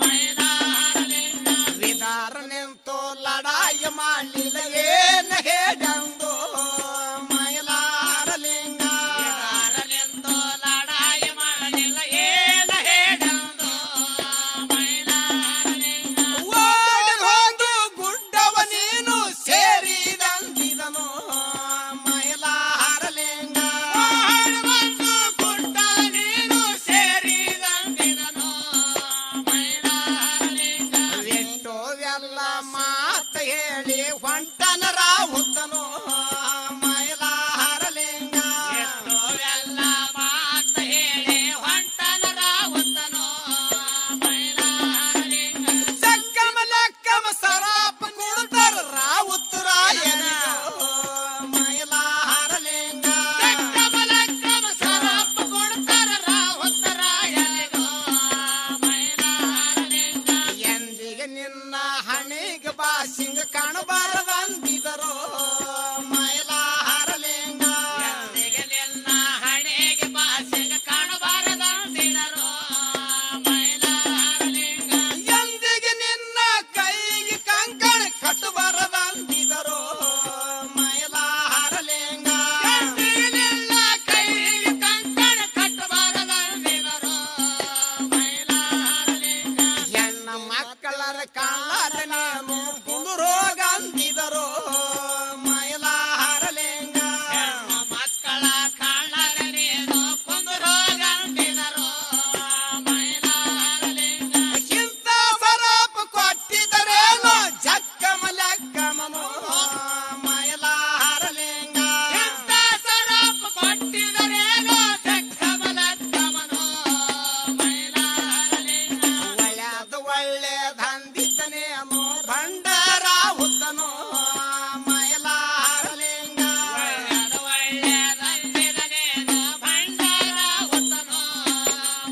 ಮೈಲಾರಲಿಂಗ ವಿದಾರ ನಿಂತು ಲಡಾಯಿ ಮಾಡಲಿಲ್ಲ ಏನ ಹೇಳಂದು ಮೈಲಾರಲಿಂಗ ಯಾರನೆಂದು ಲಡಾಯಿ ಮಾಡಲಿಲ್ಲ ಏನ ಹೇಳಂದು ಮೈಲಾರಲಿಂಗ ಓಡಿ ಹೋದು ಗುಡ್ಡವ ನೀನು ಸೇರಿದಂದಿದನು ಮೈಲಾರಲಿಂಗ ಒಂದು ಗುಡ್ಡ ನೀನು ಸೇರಿದಂದಿರನು ಮೈಲಾರಲಿಂಗ ಎಷ್ಟೋ ಎಲ್ಲ ಮಾತ ಹೇಳಿ ಹೊಂಟನ ರಾಹುತನು ಮೈಲಾರಲಿಂಗ ಎಷ್ಟೋ ಎಲ್ಲ ಮಾತ ಹೇಳಿ ಹೊಂಟನ ರಾಹುತನು ಮೈಲಾರಲಿಂಗ ಚಕ್ಕಮ ಲಕ್ಕಮ ಸರಾಪ ಕೊಡ್ತಾರ ರಾಹುತರಾಯನಿಗೂ ಮೈಲಾರಲಿಂಗ ಕಮಲಕ್ಕಮ ಸರಪ್ಪ ಕೊಡ್ತಾರ ರಾಹುತರಾಯನಿಗೂ ಮೈಲಾರಲಿಂಗ ಎಂದಿಗೆ ನಿನ್ನ ಹಣೆಗೆ ಬಾಸಿಂಗ ಕಾಣಬಾರದಂದಿದರು ಮೈಲಾರಲಿಂಗ ಎಂದಿಗೆ ನಿನ್ನ ಹಣೆಗೆ ಬಾಸಿಗ ಕಾಣಬಾರದಂದಿರರು ಮೈಲಾರಲಿಂಗ ಎಂದಿಗೆ ನಿನ್ನ ಕೈಗೆ ಕಂಕಣ ಕಟ್ಟಬಾರದಂದಿದರು ಮೈಲಾರಲಿಂಗ ಎಂದಿಗೆ ನಿನ್ನ ಕೈಗೆ ಕಂಕಣ ಕಟ್ಟಬಾರದಂದಿರರು ಮೈಲಾರಲಿಂಗ ಹೆಣ್ಣ ಮಕ್ಕಳರ ಕಾಣಲಾರ ನೀನು ಕುಂದುರೋಗಂದಿದರು ಮೈಲಾರಲಿಂಗ ಹೆಣ್ಣು ಮಕ್ಕಳ ಕಾಣದ ನೀನು ಕುಂದುರೋಗಂದಿರರು ಮೈಲಾರಲಿಂಗ ಇಂಥ ಸರಾಪ ಕೊಟ್ಟಿದರೇನು ಜಕ್ಕಮ ಲಕ್ಕಮನು ಮೈಲಾರಲಿಂಗ ಎಂತ ಸರಪ್ಪ ಕೊಟ್ಟಿದರೇನೋ ಜಕ್ಕಮಲಕ್ಕಮನು ಮೈಲಾರಲಿಂಗ ಒಳ್ಳೆದು ಒಳ್ಳೆದಂದಿದ್ದನೇನು ಭಂಡಾರ ಹುತ್ತನು ಮೈಲಾರಲಿಂಗ ಒಳ್ಳೆಯದಂದಿದನೇನು ಭಂಡಾರ ಹೊತ್ತನು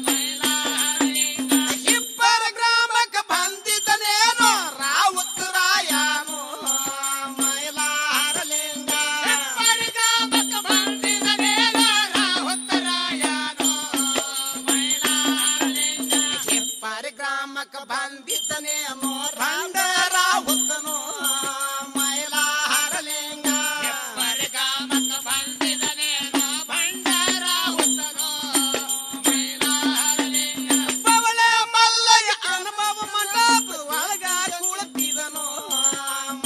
ಮೈಲಾರಲಿಂಗ ಇಬ್ಬರ ಗ್ರಾಮಕ್ಕೆ ಬಂದಿದ್ದನೇನು ರಾವುತರಾಯನು ಮೈಲಾರಲಿಂಗ ಪರಿಗಾಮಕ ಬಂದಿದನೇನೋ ರಾಹುತರಾಯನು ಮೈಲಾರಲಿಂಗ ಇಬ್ಬರ ಗ್ರಾಮಕ್ಕೆ ಬಂದಿದ್ದನೇನು ಭಂಡಾರ ಹುತ್ತನು ಮೈಲಾರಲಿಂಗ ಪರಿಗಾಮಕ ಬಂದಿದನೇನೋ ಭಂಡಾರ ಹೊತ್ತನು ಮೈಲಾರಲಿಂಗ ಬವಳೆ ಮಲ್ಲಯ್ಯ ಅನುಭವ ಮಂಟಪ ಒಳಗ ಕುಳಿತಿದನು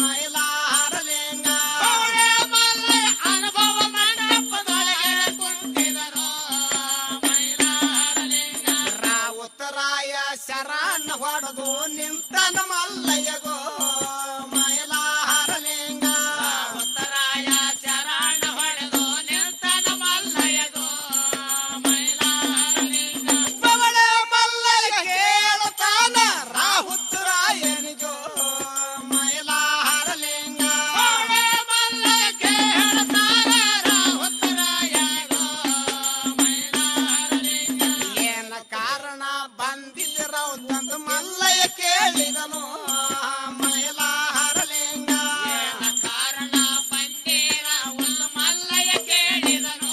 ಮೈಲಾರಲಿಂಗ ಅವಳೆ ಮಲ್ಲಯ್ಯ ಅನುಭವ ಮಂಟಪದೊಳಗೆ ಕುಂತಿದನು ಮೈಲಾರಲಿಂಗ ರಾವುತರಾಯ ಶರಣ ಹೊಡೆದು ನಿಂತನ ಮಲ್ಲಯ್ಯಗೋ ಮೈಲಾರಲಿಂಗ ರಾವುತರಾಯ ಶರಣ ಹೊಡೆದು ನಿಂತನ ಮಲ್ಲಯ್ಯಗೋ ಮೈಲಾರಲಿಂಗ ಬವಳೆ ಮಲ್ಲಯ್ಯ ಕೇಳತಾನ ರಾಹುತರಾಯನಿಗೋ ಮೈಲಾರಲಿಂಗ ಅವಳೆ ಮಲ್ಲಯ್ಯ ಕೇಳ್ತಾರ ರಾಹುತರಾಯಗೋ ಮೈಲಾರಲಿಂಗ ಏನ ಕಾರಣ ಬಂದಿದ್ರವು ತಂದು ಮಲ್ಲಯ್ಯ ಕೇಳಿದನು ಮೈಲಾರಲಿಂಗ ಏನ ಕಾರಣ ಬಂದೀರ ಒಂದು ಮಲ್ಲಯ್ಯ ಕೇಳಿದನು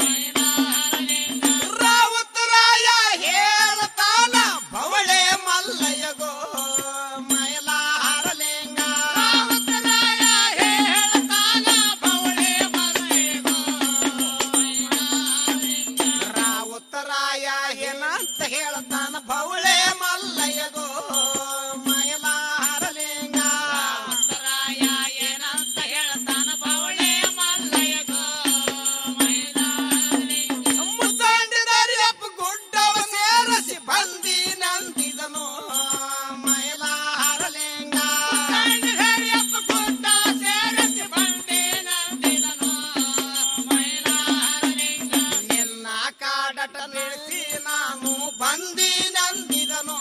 ಮೈಲಾರಲಿಂಗ ರಾವುತರಾಯ ಹೇಳತಾನ ಬವಳೆ ಮಲ್ಲಯ್ಯಗೋ ಮೈಲಾರಲಿಂಗ ರಾವುತರಾಯ ಹೇಳ್ತಾನ ಬವಳೆ ಮಲ್ಲಯ್ಯಗೋ ಮೈಲಾರಲಿಂಗ ರಾವುತರಾಯ ಏನಂತ ಹೇಳ್ತಾನ ಬವಳೆ ಮಲ್ಲಯ್ಯಗೋ ಮೈಲಾರಲಿಂಗ ರಾವುತರಾಯ ಏನಂತ ಹೇಳ್ತಾನ ಬವಳೆ ಮಲ್ಲಯ್ಯಗೋ ಮೈಲಾರಲಿಂಗ ಮುಸಂಡಿದಾರಿಯಪ್ಪ ಗುಡ್ಡವ ಸೇರ ಬಂದಿನಂದಿದನು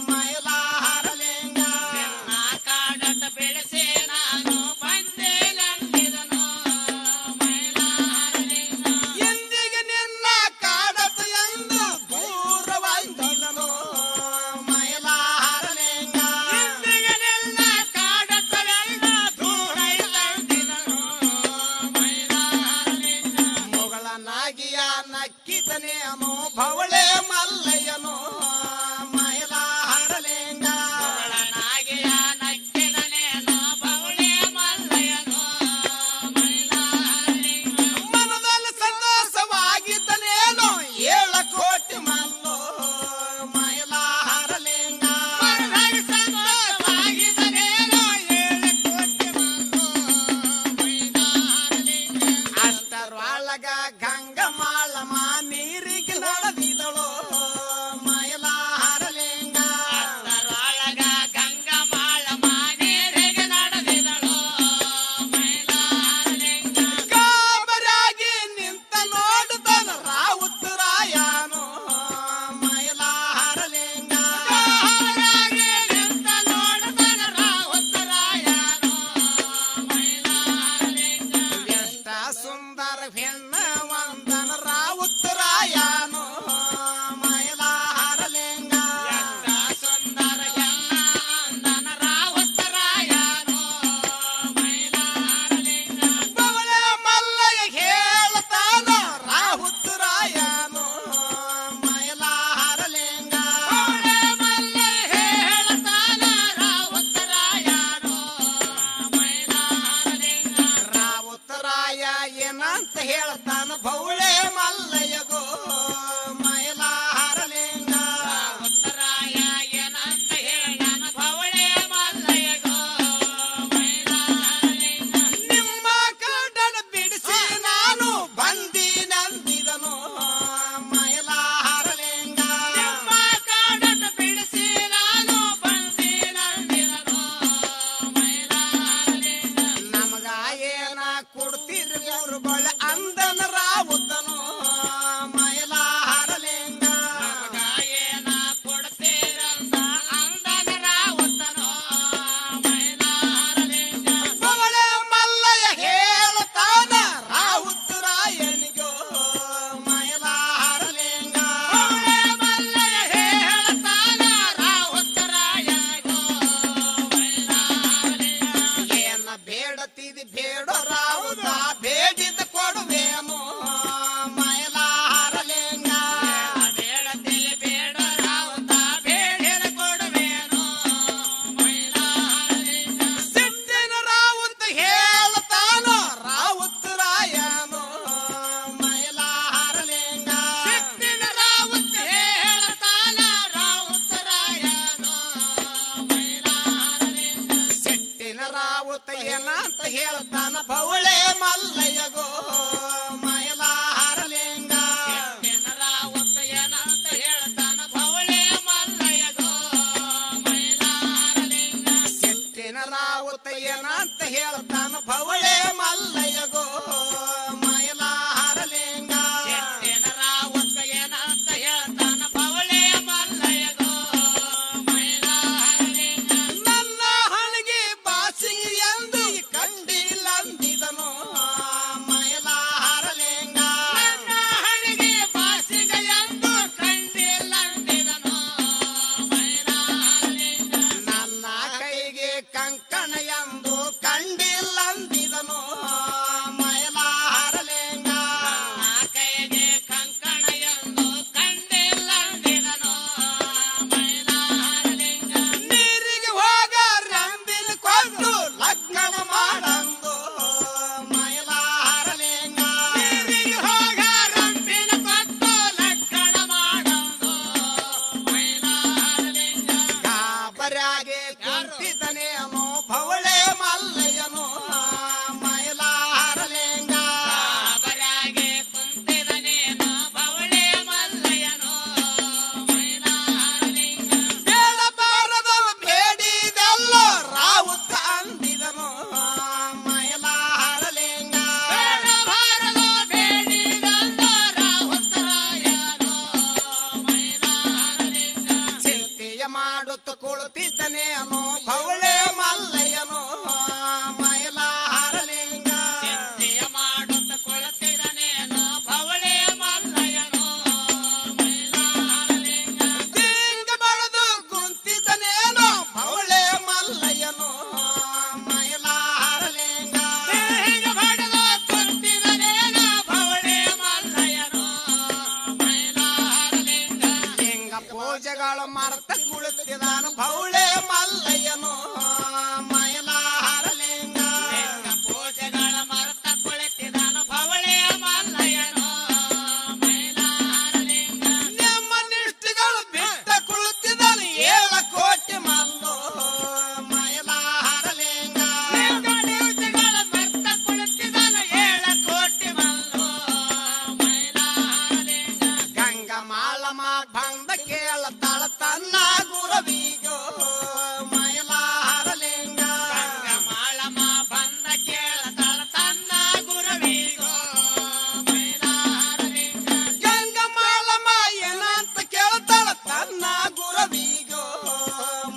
ಮೈಲಾರಲಿಂಗ ನಿನ್ನ ಕಾಡಟ ಬೆಳೆಸಿ ನಾನು ಬಂದೇನೆಂದಿದನು ಮೈಲಾರಲಿಂಗ ಎಂದಿಗೆ ನಿನ್ನ ಕಾಡತು ಎಂದು ದೂರವಾಗಿದ್ದನು ಮೈಲಾರಲಿಂಗ ಇಂದಿಗೆ ನಿನ್ನ ಕಾಡತವೆಲ್ಲ ದೂರ ಇದ್ದಂದಿದನು ಮೈಲಾರಲಿಂಗ ಮೊಗಳನಾಗಿಯ ನಕ್ಕಿದನೇನು ಭವಳೆ ಮಲ್ಲಯ್ಯನು ಮೈಲಾರಲಿಂಗ ಅವಳನಾಗಿಯ ನಕ್ಕಿದನೇನೋ ಬವಳೆ ಮಲ್ಲಯ್ಯನೋ ಮೈಲಾರಲಿಂಗ ಮನದಲ್ಲಿ ಸಂತೋಷವಾಗಿದ್ದನೇನು 7 ಕೋಟಿ ಮಲ್ಲು ಮೈಲಾರಲಿಂಗ ಮನದಾಗಿ ಸಂತೋಷವಾಗಿದ್ದನೇನೋ 7 ಕೋಟಿ ಮಲ್ಲು ಮೈಲಾರಲಿಂಗ ಅಷ್ಟರೊಳಗ ಗಂಗಮಾಳಮ್ಮ ನೀರಿಗೆ ನಡೆದಿದಳು ಮೈಲಾರಲಿಂಗ ಅದರೊಳಗ ಗಂಗಮಾಳ ಮಾನೇರಿಗೆ ನಡೆದಿದಳು ಮೈಲಾರಲಿಂಗ ಗಾಬರಾಗಿ ನಿಂತ ನೋಡುತ್ತಾನ ರಾವುತರಾಯನು ಮೈಲಾರಲಿಂಗ ಅವರಾಗಿ ನಿಂತ ನೋಡುತ್ತಾನ ರಾವುತರಾಯನು ಮೈಲಾರಲಿಂಗ ಎಷ್ಟ ಸುಂದರ ಹೆಣ್ಣ ವಂದನ ರಾವುತರಾಯನು ಮೈಲಾರಲಿಂಗ ಎಷ್ಟ ಸುಂದರ ಎಲ್ಲ ಅಂದನ ರಾವುತರಾಯನು ಮೈಲಾರಲಿಂಗ ಬವಳೆ ಮಲ್ಲಯ್ಯ ಹೇಳ್ತಾನ ರಾವುತರಾಯನು ಮೈಲಾರಲಿಂಗ ಅವಳೆ ಮಲ್ಲೆ ಹೇಳ್ತಾನ ರಾವುತರಾಯನು ಮೈಲಾರಲಿಂಗ ರಾವುತರಾಯ ಏನಂತ ಹೇಳ್ತಾನ ಬವಳೆ ಮಲ್ಲಯ್ಯಗೋ ಮೈಲಾರಲಿಂಗ ರಾವುತರಾಯ ಏನಂತ ಹೇಳ್ಯಾನ ಬವಳೆ ಮಲ್ಲಯ್ಯಗೋ ಮೈಲಾರಲಿಂಗ ನಿಮ್ಮ ಕಡನ ಬಿಡಿಸಿ ನಾನು ಬಂದಿನಂದಿದನು ಮೈಲಾರಲಿಂಗ ನಿಮ್ಮ ಕಾಡಟ ಬಿಡಿಸಿ ನಾನು ಬಂದಿನಂದಿದನು ಮೈಲಾರಲಿಂಗ ನಮಗ ಏನ ಕೊಡ್ತಿದ್ರಿ ಮೂರು ಬಳ ಅಂದನ ರಾವುತನು ಮೈಲಾರಲಿಂಗ ನಮಗ ಏನ ಕೊಡ್ತೀರಂತ ಅಂದನ ರಾವುತನೋ ಮೈಲಾರಲಿಂಗ ಬವಳೆ ಮಲ್ಲಯ್ಯ ಹೇಳ್ತಾನ ರಾವುತರಾಯನಿಗೋ ಮೈಲಾರಲಿಂಗ ಅವಳೆ ಮಲ್ಲಯ್ಯ ಹೇಳ್ತಾನ ರಾವುತರಾಯನಿಗೋ ಮೈಲಾರಲಿಂಗ ಏನ ಬೇಡತಿದಿ ಬೇಡೋ ರಾವುತ ಬೇಡಿದ ಕೊಡುವೇನು ಮೈಲಾರಲಿಂಗ ಬೇಡತಿಲಿ ಬೇಡ ರಾವುತ ಬೇಡಿದ ಕೊಡುವೇನು ಮೈಲಾರಲಿಂಗ ಸಿಟ್ಟಿನ ರಾವುತ ಹೇಳ್ತಾನ ರಾವುತರಾಯನು ಮೈಲಾರಲಿಂಗ ಸಿಟ್ಟಿನ ರಾವುತ ಹೇಳ್ತಾನ ರಾವುತರಾಯನು ಮೈಲಾರಲಿಂಗ ಸಿಟ್ಟಿನ ರಾವುತ ಏನಂತ ಹೇಳ್ತಾನ ಬವಳೆ ಮಲ್ಲಯ್ಯಗೋ ಮೈಲಾರಲಿಂಗ ಸಿಟ್ಟಿನ ರಾವುತ ಏನಂತ ಹೇಳ್ತಾನ ಬವಳೆ ಮಲ್ಲಯ್ಯಗೋ ಮೈಲಾರಲಿಂಗ ಸಿಟ್ಟಿನ ರಾವುತ ಏನಂತ ಹೇಳ್ತಾನ ಬವಳೆ ಮಲ್ಲಯ್ಯಗೋ ಮೈಲಾರಲಿಂಗ ಸಿಟ್ಟಿನ ರಾವುತ ಏನಂತ ಹೇಳ್ತಾನ ಬವಳೆ ಮಲ್ಲಯ್ಯಗೋ ಮೈಲಾರಲಿಂಗ ನನ್ನ ಹಣಗಿ ಬಾಸಿ ಎಂದು ಕಂಡಿಲ್ಲಂದಿದನು ಪೂಜೆಗಳು ಮರ್ತ ಕುಳಿತಿದಾನ ಭೌಳೆ ಮಲ್ಲಯ್ಯನು ಮೈಲಾರಲಿಂಗ ಲಿಂಗ ಪೂಜೆಗಳ ಮರೆತ ಕುಳಿತಿದನು ಭವಳೆಯ ಮಲ್ಲಯ್ಯನು ಮೈಲಾರಲಿಂಗ ನಿಮ್ಮ ನಿಷ್ಠೆಗಳು ಬಿಟ್ಟ ಕುಳಿತಿದಾನ 7 ಕೋಟಿ ಮಲ್ಲು ಮೈಲಾರಲಿಂಗ ಲಿಂಗ ದೇವತೆಗಳ ಮರೆತ ಕುಳಿತಿದನು 7 ಕೋಟಿ ಮಲ್ಲು ಮೈಲಾರಲಿಂಗ ಗಂಗಮಾಳಮ್ಮ ಬಂದ ಕೇಳತಾಳ ತನ್ನ ಗುರವಿಗೋ ಮೈಲಾರಲಿಂಗ ಗಂಗಮಾಳಮ್ಮ ಬಂದ ಕೇಳತಾಳ ತನ್ನ ಗುರುವಿಗೋ ಮೈಲಾರಲಿಂಗ ಗಂಗಮಾಳಮ್ಮ ಏನಂತ ಕೇಳ್ತಾಳ ತನ್ನ ಗುರವಿಗೋ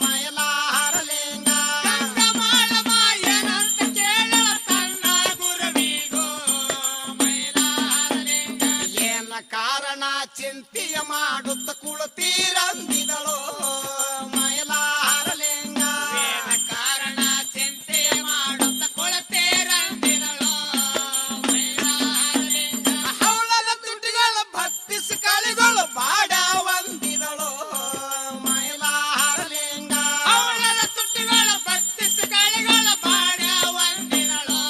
ಮೈಲಾರಲಿಂಗ ಗಂಗಮಾಳಮ್ಮ ಏನಂತ ಕೇಳಳ ತನ್ನ ಗುರುವಿಗೋ ಮೈಲಾರಲಿಂಗ ಏನ ಕಾರಣ ಚಿಂತೆಯ ಮಾಡುತ್ತ ಕುಳಿತೀರಂದಿದಳು ಮೈಲಾರಲಿಂಗ ಏನ ಕಾರಣ ಚಿಂತೆ ಮಾಡುತ್ತ ಕೊಳತೇರಂದಿದಳು ಮೈಲಾರಲಿಂಗ ಹವಳದ ತುಟಿಗಳ ಭಕ್ತಿಸಿ ಕಳಿಗಳು ಬಾಡ ಒಂದಿದಳು ಮೈಲಾರಲಿಂಗ ಅವಳದ ತುಟಿಗಳ ಬತ್ತಿಸಿ ಗಾಳಿಗಳ ಬಾಡ ಒಂದಿದಳು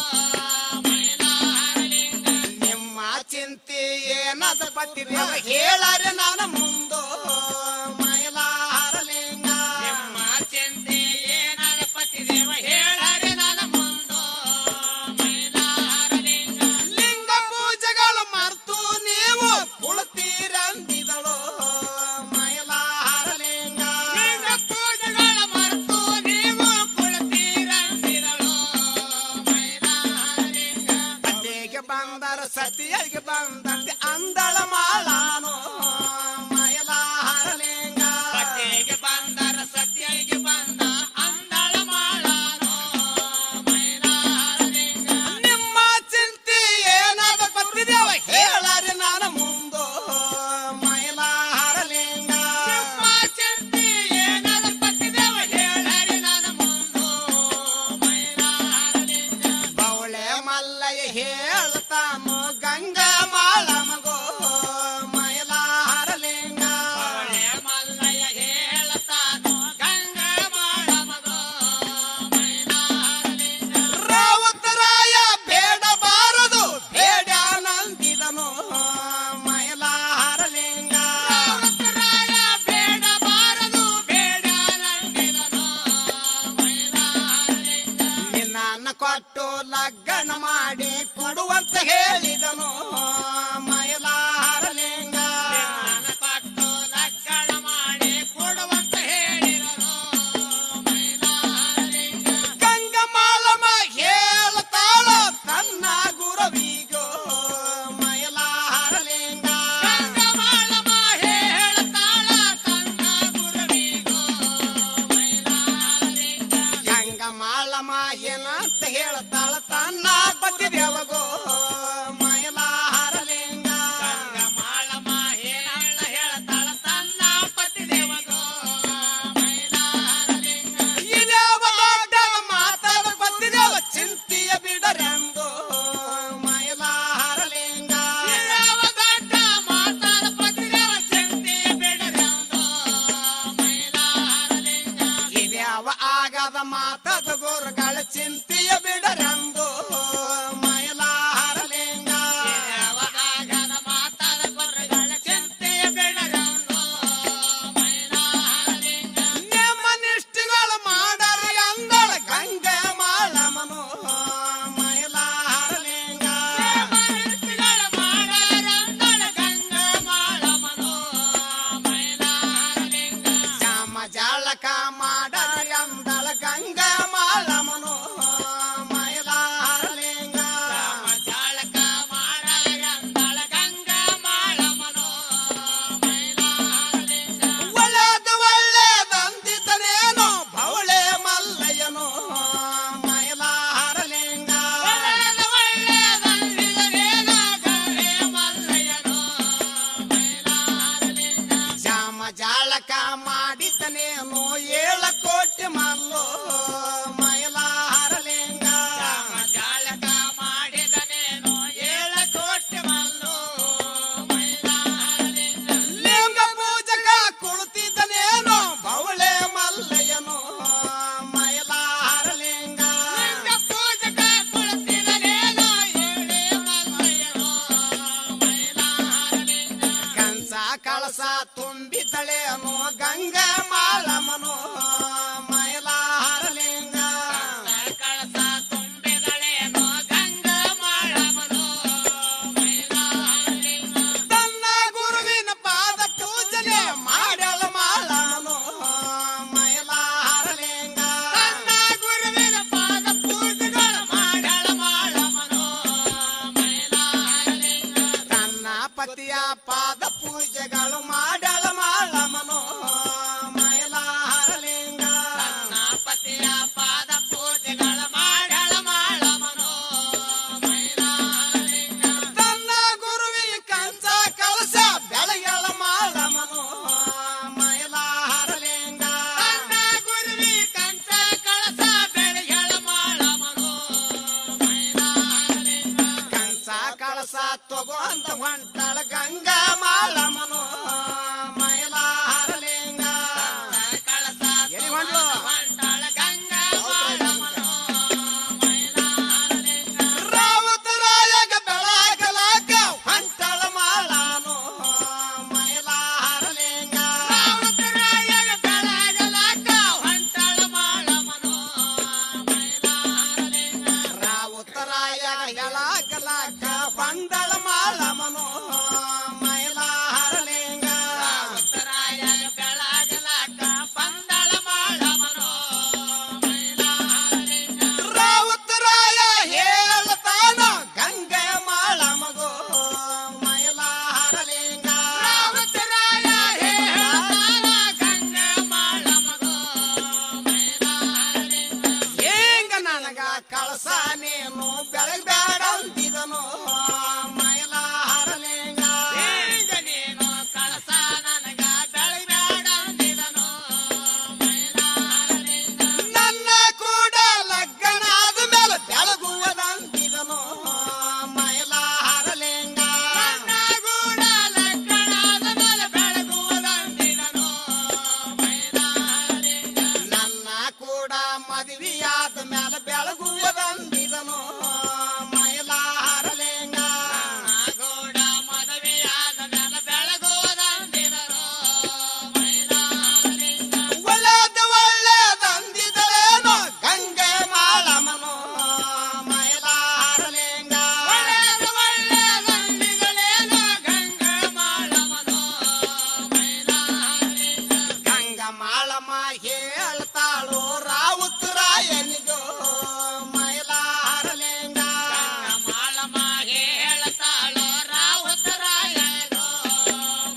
ಮೈಲಾರಲಿಂಗ ನಿಮ್ಮ ಚಿಂತೆ ಏನದ ಬತ್ತಿದೇವ ಹೇಳರೆ ನಾನು ಮುಂದೋ ಮೈಲಾರಲಿಂಗ ನಿಮ್ಮ ಚಿಂತೆ ಏನಾದ ಪತಿದೇವ ಹೇಳರೆ ನನ್ನ ಮುಂದೋ ಮೈಲಾರಲಿಂಗ ಲಿಂಗ ಪೂಜೆಗಳು ಮರ್ತು ನೀವು ಕುಳಿತೀರಂದಿದಳು ಮೈಲಾರಲಿಂಗ ಲಿಂಗ ಪೂಜೆಗಳ ಮರೆತು ನೀವು ಕುಳಿತೀರಂದಿದಳು ಮೈಲಾರಲಿಂಗ ಪತಿಗೆ ಬಂದರ ಸತಿಯಗೆ ಬಂದಂತೆ ಅಂದಳ ಮಾಳಾನು ಮೈಲಾರಲಿಂಗ ಪತಿಗೆ ಬಂದರ ಸತ್ಯಗೆ ಬಂದ ಅಂದಳ ಮಾಡಾನೋ ಮೈಲಾರಲಿಂಗ ನಿಮ್ಮ ಚಿಂತೆ ಏನದ ಪತಿದೇವ ಹೇಳರೆ ನಾನು ಮುಂದೋ ಮೈಲಾರಲಿಂಗ ನಿಮ್ಮ ಚಿಂತೆ ಏನಾದ ಪತಿದೇವ ಹೇಳರಿ ನನ್ನ ಮುಂದೋ ಮೈಲಾರಲಿಂಗ ಬೌಳೆ ಮಲ್ಲಯ್ಯ ಹೇಳ್ತಾನು ಗಂಗಾ ಮಾಳಮಗೋ ಮೈಲಾರಲಿಂಗ ಅವಳೆ ಮಲ್ಲಯ್ಯ ಹೇಳತಾನು ಗಂಗಾ ಮಾಡಮಗೋ ಮೈಲಾರಲಿಂಗ ರಾವತರಾಯ ಬೇಡಬಾರದು ಬೇಡಾನಂದಿದನು ಮೈಲಾರಲಿಂಗ ರಾವತರಾಯ ಬೇಡಬಾರದು ಬೇಡಾನಂದಿದನು ಮೈಲಾರಲಿಂಗ ನಿನ್ನ ಕೊಟ್ಟು ಲಗ್ನ ಮಾಡಿ ಕೊಡುವಂತ ಹೇಳಿದನು ಮೈಲಾರಲಿಂಗ ನಿನ್ನ ಕೊಟ್ಟು ಲಗ್ನ ಮಾಡಿ ಕೊಡುವಂತ ಹೇಳಿದನು ಮೈಲಾರಲಿಂಗ ಗಂಗಮಾಳಮ್ಮ ಹೇಳ್ತಾಳ ತನ್ನ ಗುರವಿಗೋ ಮೈಲಾರಲಿಂಗ ಗಂಗಮಾಳಮ್ಮ ಹೇಳ್ತಾಳ ತನ್ನ ಗುರುವಿಗೋ ಮೈಲಾರಲಿಂಗ ಗಂಗಮಾಳಮ್ಮ ಏನಂತ ಹೇಳ್ತಾಳ ತನ್ನ ಪತಿದೇವಗೋ ಮೈಲಾರಲಿಂಗ ಗಂಗಮಾಳಮ್ಮ ಏನಂತ ಹೇಳ್ತಾಳ ತನ್ನ ಪತಿದೇವಗೋ ಮೈಲಾರಲಿಂಗ ಇದ್ಯಾವ ದೊಡ್ಡ ಮಾತಾಡ ಪತಿದೇವ ಚಿಂತೆಯ ಬಿಡರೆಂದು ಮೈಲಾರಲಿಂಗ ಯಾವ ದೊಡ್ಡ ಮಾತಾಡ ಪತಿದೇವ ಚಿಂತೆ ಬಿಡರೆಂದು ಮೈಲಾರಲಿಂಗ ಇದ್ಯಾವ ಆಗದ ಮಾತದ ಗುರುಗಳ ಚಿಂತೆಯ ಬಿಡರೆಂದು ಮೈಲಾರಲಿಂಗ ಯಾವಾಗದ ಮಾತಾಡ ಗುರುಗಳ ಚಿಂತೆ ಬಿಡರೆಂದು ಮೈಲಾರಲಿಂಗ ನಿಮ್ಮ ನಿಷ್ಠೆಗಳು ಮಾಡರಿ ಅಂದಳ ಗಂಗೆ ಮಾಳಮನು ಮೈಲಾರಲಿಂಗ ಮನಸ್ಸುಗಳ ಮಾಡರಂದಳ ಗಂಗಾ ಮಾಡಮನು ಮೈಲಾರಲಿಂಗ ಶ್ಯಾಮ ಜಾಳಕ ಮಾಡರಿ ಅಂದಳ ಗಂಗೆ ಮಾಳಮನು ಮೈಲಾರಲಿಂಗ ಜಾಳಕ ಮಾಡರಂದಳ ಗಂಗಾ ಮಾಡಮನು ಮೈಲಾರಲಿಂಗ ಒಳ್ಳೆಯದಂದಿದ್ದನೇನು ಭವಳೆ ಮಲ್ಲಯ್ಯನು ಮೈಲಾರಲಿಂಗ ಒಳ್ಳೆಯದಂದಿದರೇನೋ ಗಂಗೆ ಮಲ್ಲಯ್ಯನು ಮೈಲಾರಲಿಂಗ ಶ್ಯಾಮ ಜಾಳಕ ಮಾಡಿದ್ದನೇನು 7 ಕೋಟಿ ಮಲ್ಲು ಮೈಲಾರಲಿಂಗ ಜಾಳಕ ಮಾಡಿದನೇನು 7 ಕೋಟಿ ಮಲ್ಲು ಮೈಲಾರಲಿಂಗ ಲಿಂಗ ಪೂಜಕ ಕುಳಿತಿದ್ದನೇ ಮಾಳಮ್ಮ ಹೇಳ್ತಾಳು ರಾವುತರಾಯನಿಗೋ ಮೈಲಾರಲಿಂಗ ಮಾಳಮ್ಮ ಹೇಳ್ತಾಳೋ ರಾವುತರಾಯನೋ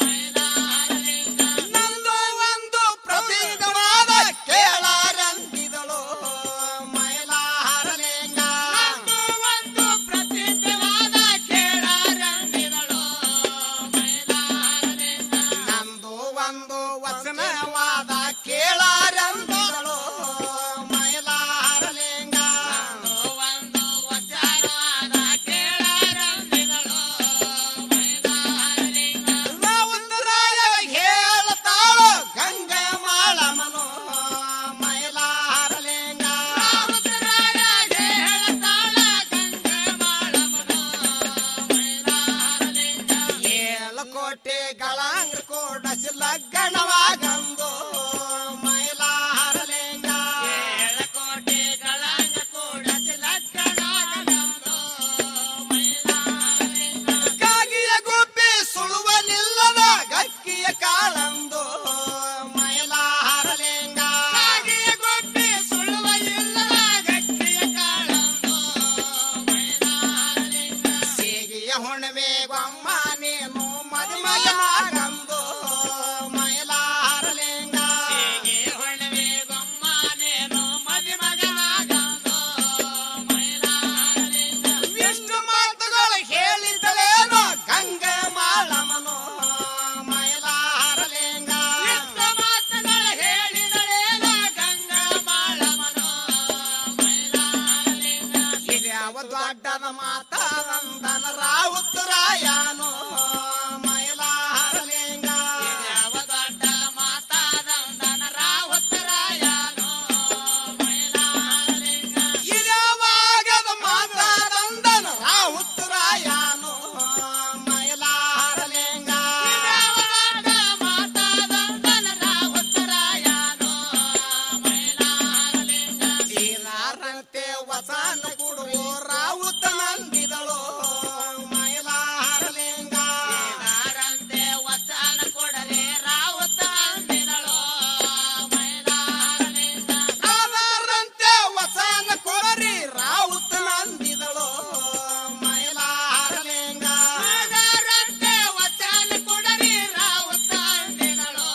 ಮೈಲಾರಲಿಂಗ ನಂದು ಒಂದು ಪ್ರತಿಜ್ಞವಾದ ಕೇಳಾರಂದಿದಳು ಮೈಲಾರಲಿಂಗ ನಂದು ಒಂದು ಪ್ರಸಿದ್ಧವಾದ ಕೇಳಾರಂದಿದಳು ಮೈಲಾರಲಿಂಗ ನಂದು ಒಂದು ವಚನವಾದ ಕೇಳಾರಂದಿದಳು ಮೈಲಾರಲಿಂಗ ನಂದು ಒಂದು ವಚನವಾದ ಕೇಳಾರಂದಿದಳು ಮೈಲಾರಲಿಂಗ ರಾವುತರಾಯ ಹೇಳ್ತಾಳು ಗಂಗೆ ಮಾಳಮ್ಮನು ಮೈಲಾರಲಿಂಗ ರಾವುತರಾಯ ಹೇಳ್ತಾಳ ಗಂಗೆ ಮಾಳಮ್ಮನು ಮೈಲಾರಲಿಂಗ ಏಳಕೋಟೆ ಗಳಂಗ್ರ ಕೂಡಸಿ ಲಗ್ನವಾಗಂದು ಮೈಲಾರಲಿಂಗ ಏಳಕೋಟೆಗಳನ್ನ ಕೂಡಸಿ ಲಗ್ನವಾಗಲೆಂದು ಮೈಲಾರಲಿಂಗ ಕಾಗಿಯ ಗುಬ್ಬಿ ಸುಳುವನಿಲ್ಲದ ಗಕ್ಕಿಯ ಕಾಳಂದು ಮೈಲಾರಲಿಂಗ ಕಾಗಿಯ ಗೊಬ್ಬಿ ಸುಳುವ ಇಲ್ಲದ ಗಟ್ಟಿಯ ಕಾಳಂದು ಮೈಲಾರಲಿಂಗ ಸೀಗಿಯ ಹುಣ್ಣಿಮೆ ಗೊಮ್ಮ ನೀನು ಮದುಮಗನಾಗಂದು ಮೈಲಾರಲಿಂಗ ಹೀಗೆ ಹುಣ್ಣಿಮೆ ಗೊಮ್ಮನೇನು ಮದುಮಗನಾಗಂದು ಮೈಲಾರಲಿಂಗ ಎಷ್ಟು ಮಾತುಗಳು ಹೇಳಿದಳೇನೋ ಗಂಗೆ ಮಾಳಮ್ಮನು ಮೈಲಾರಲಿಂಗ ಇಷ್ಟ ಮಾತುಗಳು ಹೇಳಿದಳೇನ ಗಂಗಾ ಮಾಳಮ್ಮನು ಮೈಲಾರಲಿಂಗ ಇದ್ಯಾವ ದೊಡ್ಡದ ಮಾತಾರಂದನ ರಾವುತರಾಯನು ಮೈಲಾರಲಿಂಗ ಯಾವ ದೊಡ್ಡ ಮಾತಾದಂದನ ರಾವುತರಾಯನು ಮೈಲಾರಲಿಂಗ ಇದ್ಯಾವಾಗದ ಮಾತಾರಂದನ ರಾವುತರಾಯನು ಮೈಲಾರಲಿಂಗ ಯಾವ ದೊಡ್ಡ ಮಾತಾದಂದನ ರಾವುತರಾಯನು ಮೈಲಾರಲಿಂಗ ಈರಾರಂತೆ ವಚನ ಕೊಡುವ ರಾವುತ ನಂದಿದಳು ಮೈಲಾರಲಿಂಗ ರಂತೆ ವಚನ ಕೊಡರೆ ರಾವುತ ಅಂದಿದಳು ಮೈಲಾರಲಿಂಗ ಆದಾರಂತೆ ವಚನ ಕೊಡರಿ ರಾವುತ ನಂದಿದಳು ಮೈಲಾರಲಿಂಗ ರಂತೆ ವಚನ ಕೊಡರಿ ರಾವುತ ಅಂದಿದಳು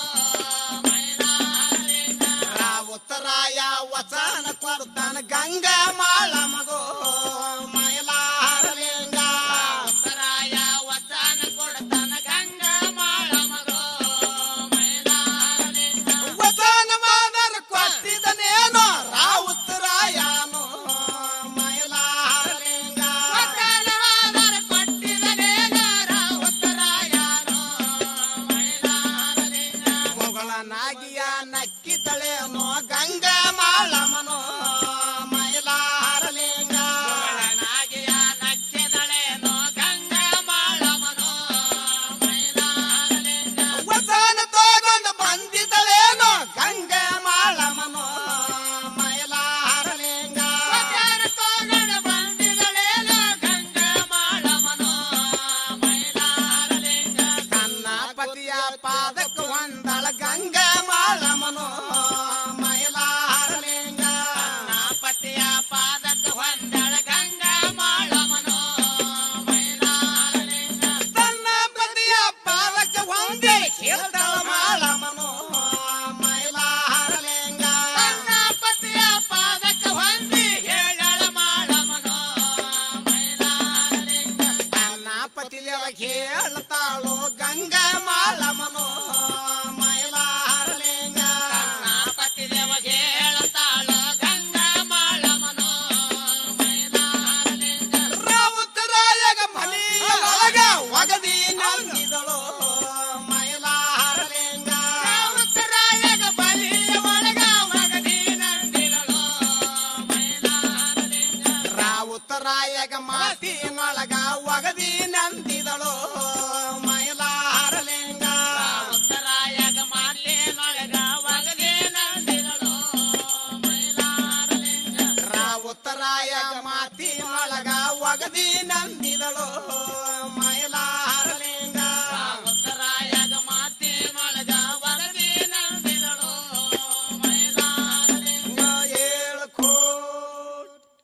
ಮೈಲಾರಲಿಂಗ ರಾವುತರಾಯ ವಚನ ಕೊಡ್ತಾನ ಗಂಗಾ ಮಾಳಮ್ಮಗೋ ಮೈಲಾರಲಿಂಗ ಉತ್ತರಾಯ ವಚನ ಕೊಡ್ತಾನ ಗಂಗಾ ಮಾಳಮ್ಮಗೋ ಮೈಲಾರಲಿಂಗ ವಚನ ಮಾದರ ಕೊಟ್ಟಿದನೇನೋ ರಾವುತರಾಯನು ಮೈಲಾರಲಿಂಗ ವಚನವಾದರ ಕೊಟ್ಟಿದನೇನ ರಾವುತರಾಯನು ಮೈಲಾರಲಿಂಗ ಮೊಗಳನಾಗಿಯ ನಕ್ಕಿದಳೇನೋ ಗಂಗಾ ಮಾಳಮ್ಮನು